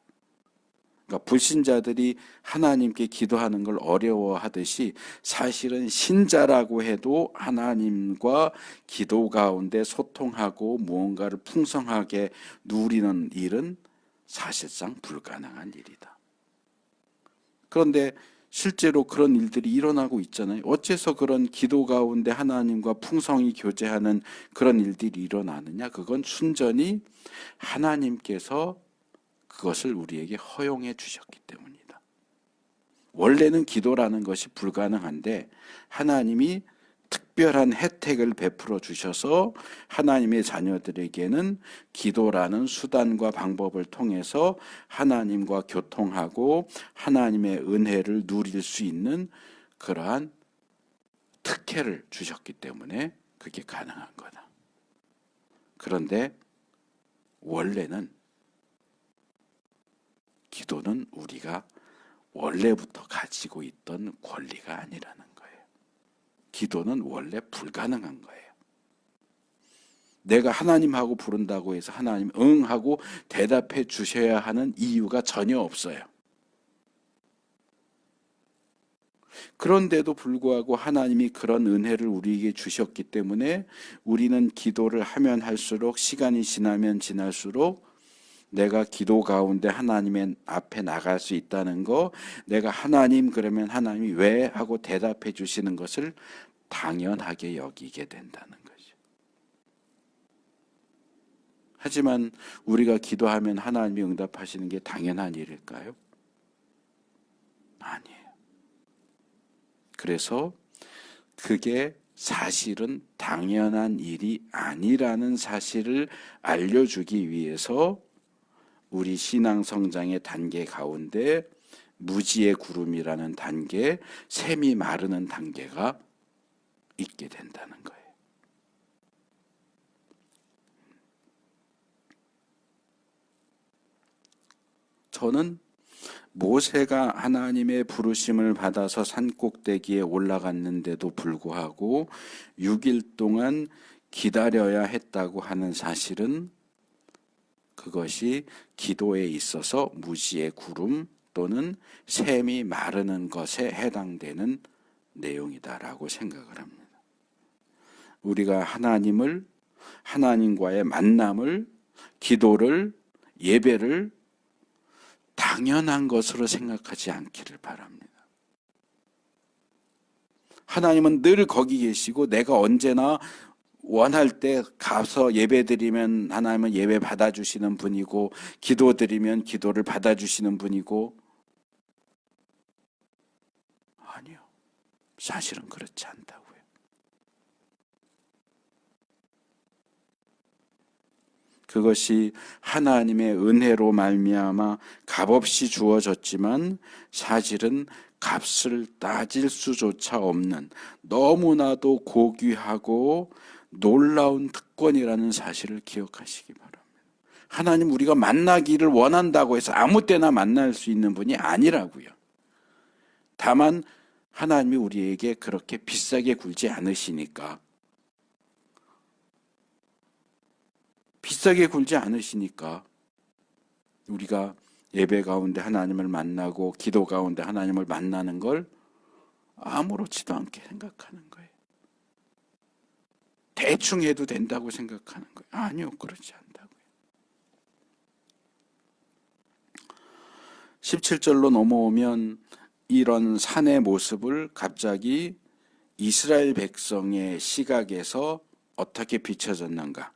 그러니까 불신자들이 하나님께 기도하는 걸 어려워하듯이 사실은 신자라고 해도 하나님과 기도 가운데 소통하고 무언가를 풍성하게 누리는 일은 사실상 불가능한 일이다. 그런데 실제로 그런 일들이 일어나고 있잖아요. 어째서 그런 기도 가운데 하나님과 풍성히 교제하는 그런 일들이 일어나느냐? 그건 순전히 하나님께서 그것을 우리에게 허용해 주셨기 때문이다. 원래는 기도라는 것이 불가능한데 하나님이 특별한 혜택을 베풀어 주셔서 하나님의 자녀들에게는 기도라는 수단과 방법을 통해서 하나님과 교통하고 하나님의 은혜를 누릴 수 있는 그러한 특혜를 주셨기 때문에 그게 가능한 거다. 그런데 원래는 기도는 우리가 원래부터 가지고 있던 권리가 아니라는 거예요. 기도는 원래 불가능한 거예요. 내가 하나님하고 부른다고 해서 하나님 응하고 대답해 주셔야 하는 이유가 전혀 없어요. 그런데도 불구하고 하나님이 그런 은혜를 우리에게 주셨기 때문에 우리는 기도를 하면 할수록 시간이 지나면 지날수록 내가 기도 가운데 하나님의 앞에 나갈 수 있다는 거, 내가 하나님 그러면 하나님이 왜 하고 대답해 주시는 것을 당연하게 여기게 된다는 거죠. 하지만 우리가 기도하면 하나님이 응답하시는 게 당연한 일일까요? 아니에요. 그래서 그게 사실은 당연한 일이 아니라는 사실을 알려주기 위해서 우리 신앙 성장의 단계 가운데 무지의 구름이라는 단계, 샘이 마르는 단계가 있게 된다는 거예요. 저는 모세가 하나님의 부르심을 받아서 산꼭대기에 올라갔는데도 불구하고 6일 동안 기다려야 했다고 하는 사실은 그것이 기도에 있어서 무지의 구름 또는 샘이 마르는 것에 해당되는 내용이다라고 생각을 합니다. 우리가 하나님과의 만남을, 기도를, 예배를 당연한 것으로 생각하지 않기를 바랍니다. 하나님은 늘 거기 계시고 내가 언제나 원할 때 가서 예배드리면 하나님은 예배 받아주시는 분이고 기도드리면 기도를 받아주시는 분이고 아니요. 사실은 그렇지 않다고요. 그것이 하나님의 은혜로 말미암아 값없이 주어졌지만 사실은 값을 따질 수조차 없는 너무나도 고귀하고 놀라운 특권이라는 사실을 기억하시기 바랍니다. 하나님 우리가 만나기를 원한다고 해서 아무 때나 만날 수 있는 분이 아니라고요. 다만 하나님이 우리에게 그렇게 비싸게 굴지 않으시니까 우리가 예배 가운데 하나님을 만나고 기도 가운데 하나님을 만나는 걸 아무렇지도 않게 생각하는 거예요. 대충 해도 된다고 생각하는 거예요. 아니요, 그렇지 않다고요. 17절로 넘어오면 이런 산의 모습을 갑자기 이스라엘 백성의 시각에서 어떻게 비춰졌는가?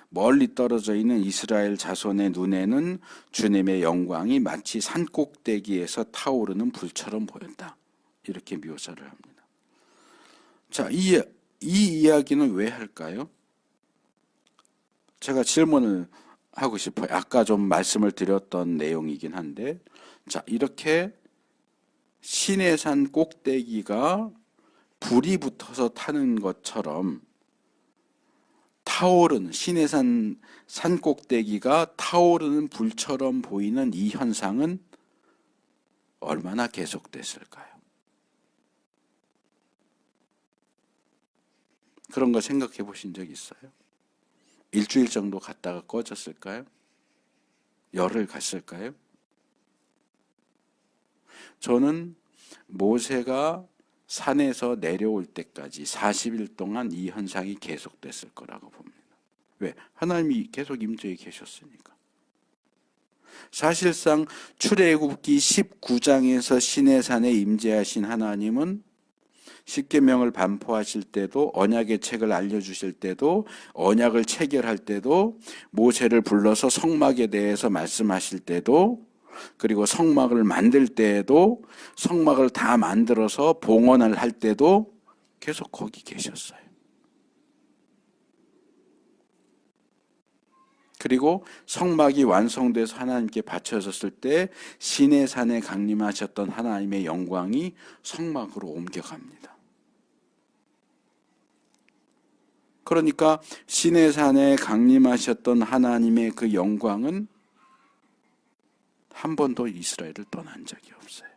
멀리 떨어져 있는 이스라엘 자손의 눈에는 주님의 영광이 마치 산꼭대기에서 타오르는 불처럼 보였다. 이렇게 묘사를 합니다. 자, 이 이야기는 왜 할까요? 제가 질문을 하고 싶어요. 아까 좀 말씀을 드렸던 내용이긴 한데, 자, 이렇게 시내산 꼭대기가 불이 붙어서 타는 것처럼 시내산 꼭대기가 타오르는 불처럼 보이는 이 현상은 얼마나 계속됐을까요? 그런 거 생각해 보신 적 있어요? 일주일 정도 갔다가 꺼졌을까요? 열흘 갔을까요? 저는 모세가 산에서 내려올 때까지 40일 동안 이 현상이 계속됐을 거라고 봅니다. 왜? 하나님이 계속 임재에 계셨으니까. 사실상 출애굽기 19장에서 시내산에 임재하신 하나님은 십계명을 반포하실 때도, 언약의 책을 알려주실 때도, 언약을 체결할 때도, 모세를 불러서 성막에 대해서 말씀하실 때도, 그리고 성막을 만들 때에도, 성막을 다 만들어서 봉헌을 할 때도 계속 거기 계셨어요. 그리고 성막이 완성돼서 하나님께 바쳐졌을 때 시내산에 강림하셨던 하나님의 영광이 성막으로 옮겨갑니다. 그러니까 시내산에 강림하셨던 하나님의 그 영광은 한 번도 이스라엘을 떠난 적이 없어요.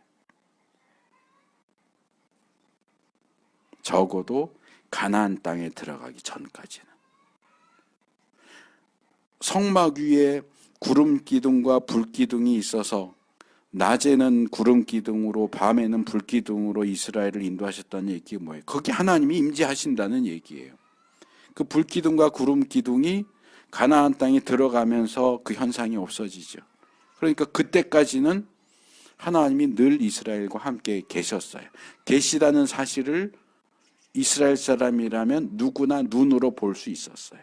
적어도 가나안 땅에 들어가기 전까지는. 성막 위에 구름 기둥과 불 기둥이 있어서 낮에는 구름 기둥으로 밤에는 불 기둥으로 이스라엘을 인도하셨다는 얘기가 뭐예요? 거기 하나님이 임재하신다는 얘기예요. 그 불 기둥과 구름 기둥이 가나안 땅에 들어가면서 그 현상이 없어지죠. 그러니까 그때까지는 하나님이 늘 이스라엘과 함께 계셨어요. 계시다는 사실을 이스라엘 사람이라면 누구나 눈으로 볼 수 있었어요.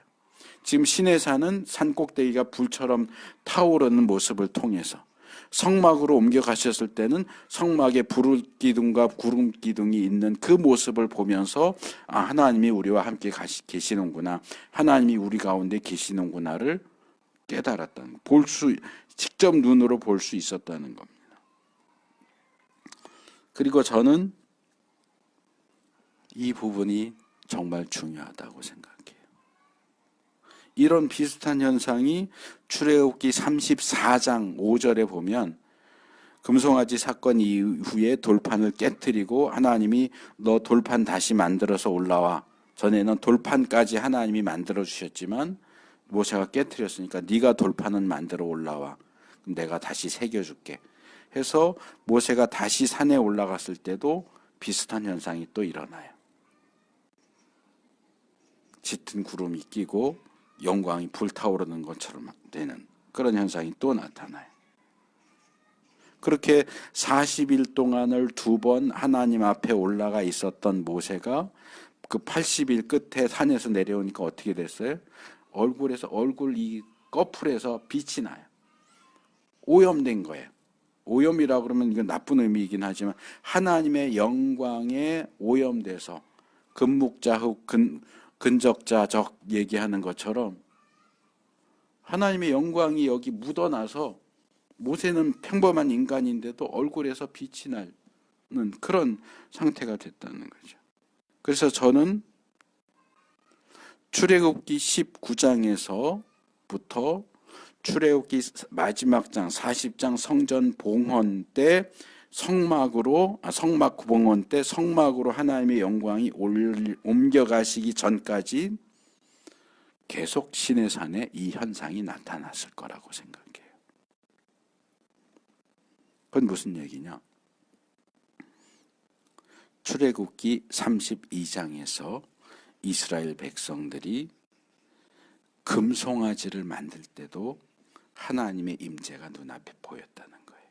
지금 시내산은 산꼭대기가 불처럼 타오르는 모습을 통해서, 성막으로 옮겨가셨을 때는 성막에 불 기둥과 구름 기둥이 있는 그 모습을 보면서 하나님이 우리와 함께 계시는구나, 하나님이 우리 가운데 계시는구나를 깨달았다는, 직접 눈으로 볼 수 있었다는 겁니다. 그리고 저는 이 부분이 정말 중요하다고 생각해요. 이런 비슷한 현상이 출애굽기 34장 5절에 보면 금송아지 사건 이후에 돌판을 깨뜨리고 하나님이 너 돌판 다시 만들어서 올라와. 전에는 돌판까지 하나님이 만들어 주셨지만 모세가 깨뜨렸으니까 네가 돌판은 만들어 올라와. 내가 다시 새겨줄게. 해서 모세가 다시 산에 올라갔을 때도 비슷한 현상이 또 일어나요. 짙은 구름이 끼고 영광이 불타오르는 것처럼 되는 그런 현상이 또 나타나요. 그렇게 40일 동안을 2번 하나님 앞에 올라가 있었던 모세가 그 80일 끝에 산에서 내려오니까 어떻게 됐어요? 얼굴 이 꺼풀에서 빛이 나요. 오염된 거예요. 오염이라고 그러면 이건 나쁜 의미이긴 하지만 하나님의 영광에 오염돼서 금묵자흑 근적자적 얘기하는 것처럼 하나님의 영광이 여기 묻어나서 모세는 평범한 인간인데도 얼굴에서 빛이 나는 그런 상태가 됐다는 거죠. 그래서 저는 출애굽기 19장에서부터 출애굽기 마지막 장 40장 성전 봉헌 때 성막 봉헌 때 성막으로 하나님의 영광이 옮겨가시기 전까지 계속 시내산에 이 현상이 나타났을 거라고 생각해요. 그건 무슨 얘기냐? 출애굽기 32장에서 이스라엘 백성들이 금송아지를 만들 때도 하나님의 임재가 눈앞에 보였다는 거예요.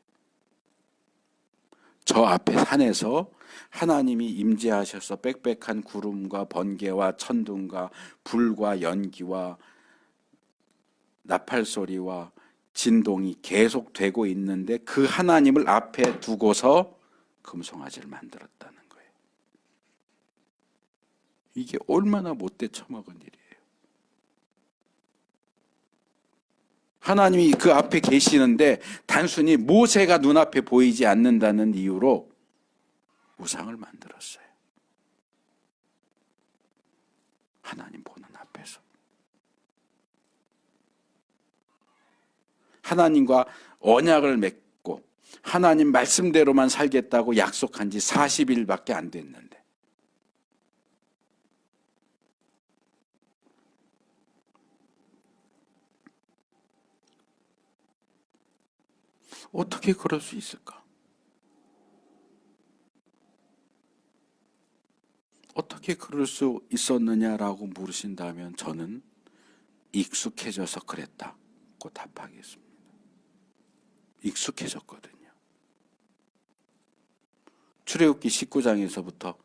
저 앞에 산에서 하나님이 임재하셔서 빽빽한 구름과 번개와 천둥과 불과 연기와 나팔 소리와 진동이 계속되고 있는데 그 하나님을 앞에 두고서 금송아지를 만들었다는 거예요. 이게 얼마나 못돼 처먹은 일이에요. 하나님이 그 앞에 계시는데 단순히 모세가 눈앞에 보이지 않는다는 이유로 우상을 만들었어요. 하나님 보는 앞에서. 하나님과 언약을 맺고 하나님 말씀대로만 살겠다고 약속한 지 40일밖에 안 됐는데 어떻게 그럴 수 있을까? 어떻게 그럴 수 있었느냐라고 물으신다면 저는 익숙해져서 그랬다고 답하겠습니다. 익숙해졌거든요. 출애굽기 19장에서부터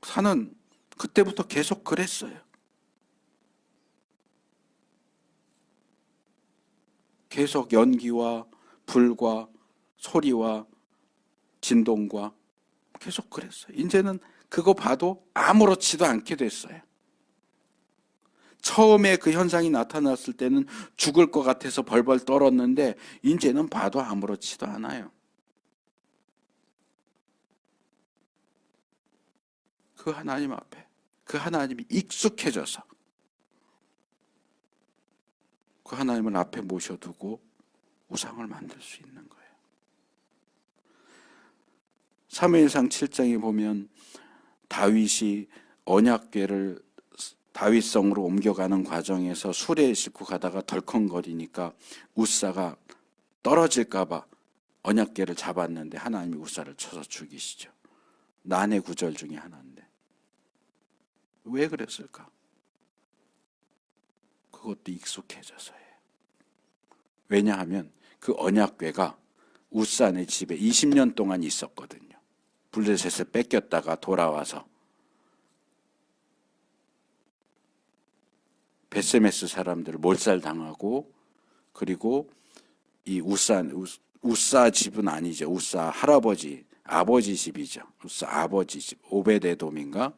산은 그때부터 계속 그랬어요. 계속 연기와 불과 소리와 진동과 계속 그랬어요. 이제는 그거 봐도 아무렇지도 않게 됐어요. 처음에 그 현상이 나타났을 때는 죽을 것 같아서 벌벌 떨었는데 이제는 봐도 아무렇지도 않아요. 그 하나님 앞에, 그 하나님이 익숙해져서 그 하나님을 앞에 모셔두고 우상을 만들 수 있는 거예요. 사무엘상 7장에 보면 다윗이 언약궤를 다윗성으로 옮겨가는 과정에서 수레에 싣고 가다가 덜컹거리니까 우사가 떨어질까 봐 언약궤를 잡았는데 하나님이 우사를 쳐서 죽이시죠. 난의 구절 중에 하나인데 왜 그랬을까? 그것도 익숙해져서예요. 왜냐하면 그 언약궤가 우사네 집에 20년 동안 있었거든요. 블레셋을 뺏겼다가 돌아와서 베세메스 사람들을 몰살당하고, 그리고 이 우사 집은 아니죠. 우사 할아버지, 아버지 집이죠. 우사 아버지 집, 오베데돔인가?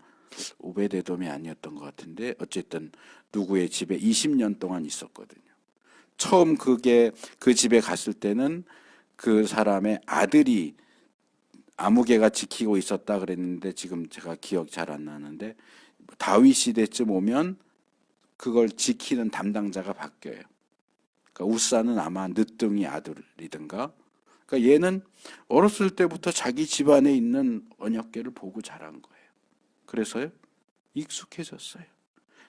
오베데돔이 아니었던 것 같은데 어쨌든 누구의 집에 20년 동안 있었거든요. 처음 그게 그 집에 갔을 때는 그 사람의 아들이 아무개가 지키고 있었다 그랬는데 지금 제가 기억 잘 안 나는데 다윗 시대쯤 오면 그걸 지키는 담당자가 바뀌어요. 그러니까 우사는 아마 늦둥이 아들이든가. 그러니까 얘는 어렸을 때부터 자기 집안에 있는 언약궤를 보고 자란 거예요. 그래서요 익숙해졌어요.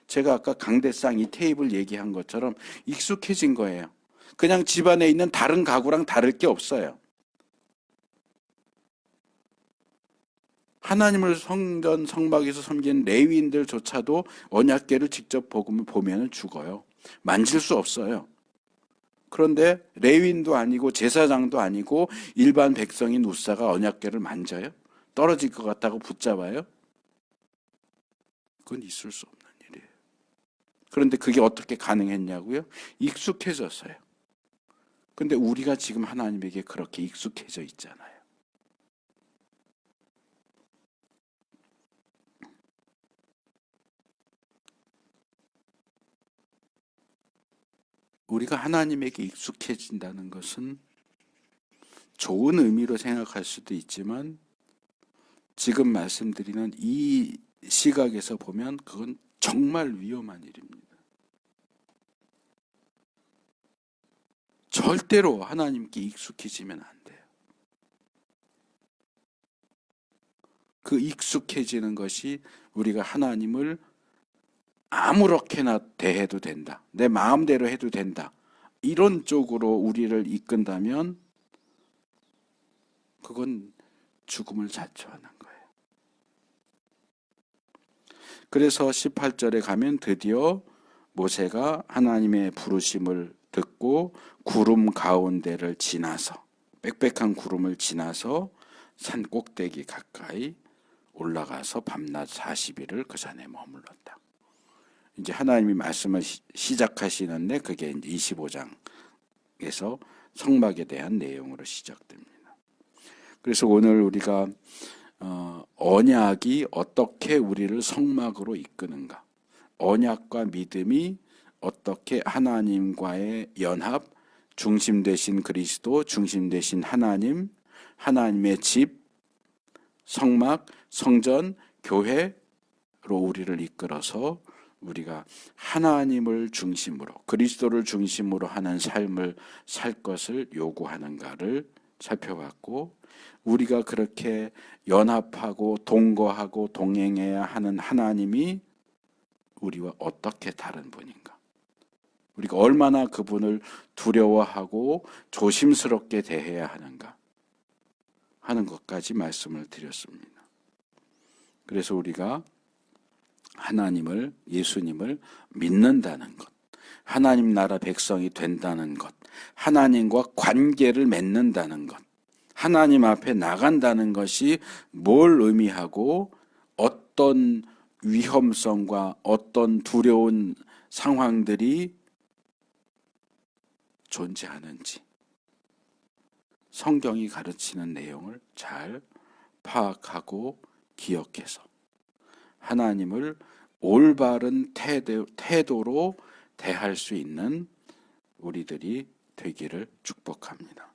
제가 아까 강대상 이 테이블 얘기한 것처럼 익숙해진 거예요. 그냥 집안에 있는 다른 가구랑 다를 게 없어요. 하나님을 성전 성막에서 섬기는 레위인들조차도 언약궤를 직접 보면 죽어요. 만질 수 없어요. 그런데 레위인도 아니고 제사장도 아니고 일반 백성인 우사가 언약궤를 만져요? 떨어질 것 같다고 붙잡아요? 그건 있을 수 없는 일이에요. 그런데 그게 어떻게 가능했냐고요? 익숙해졌어요. 근데 우리가 지금 하나님에게 그렇게 익숙해져 있잖아요. 우리가 하나님에게 익숙해진다는 것은 좋은 의미로 생각할 수도 있지만 지금 말씀드리는 이 시각에서 보면 그건 정말 위험한 일입니다. 절대로 하나님께 익숙해지면 안 돼요. 그 익숙해지는 것이 우리가 하나님을 아무렇게나 대해도 된다. 내 마음대로 해도 된다. 이런 쪽으로 우리를 이끈다면 그건 죽음을 자초하는 거예요. 그래서 18절에 가면 드디어 모세가 하나님의 부르심을 듣고 구름 가운데를 지나서 빽빽한 구름을 지나서 산 꼭대기 가까이 올라가서 밤낮 40일을 그 산에 머물렀다. 이제 하나님이 말씀을 시작하시는데 그게 이제 25장에서 성막에 대한 내용으로 시작됩니다. 그래서 오늘 우리가 언약이 어떻게 우리를 성막으로 이끄는가, 언약과 믿음이 어떻게 하나님과의 연합, 중심 되신 그리스도, 중심 되신 하나님, 하나님의 집, 성막, 성전, 교회로 우리를 이끌어서 우리가 하나님을 중심으로 그리스도를 중심으로 하는 삶을 살 것을 요구하는가를 살펴봤고, 우리가 그렇게 연합하고 동거하고 동행해야 하는 하나님이 우리와 어떻게 다른 분인가, 우리가 얼마나 그분을 두려워하고 조심스럽게 대해야 하는가 하는 것까지 말씀을 드렸습니다. 그래서 우리가 하나님을, 예수님을 믿는다는 것, 하나님 나라 백성이 된다는 것, 하나님과 관계를 맺는다는 것, 하나님 앞에 나간다는 것이 뭘 의미하고 어떤 위험성과 어떤 두려운 상황들이 존재하는지 성경이 가르치는 내용을 잘 파악하고 기억해서 하나님을 올바른 태도로 대할 수 있는 우리들이 되기를 축복합니다.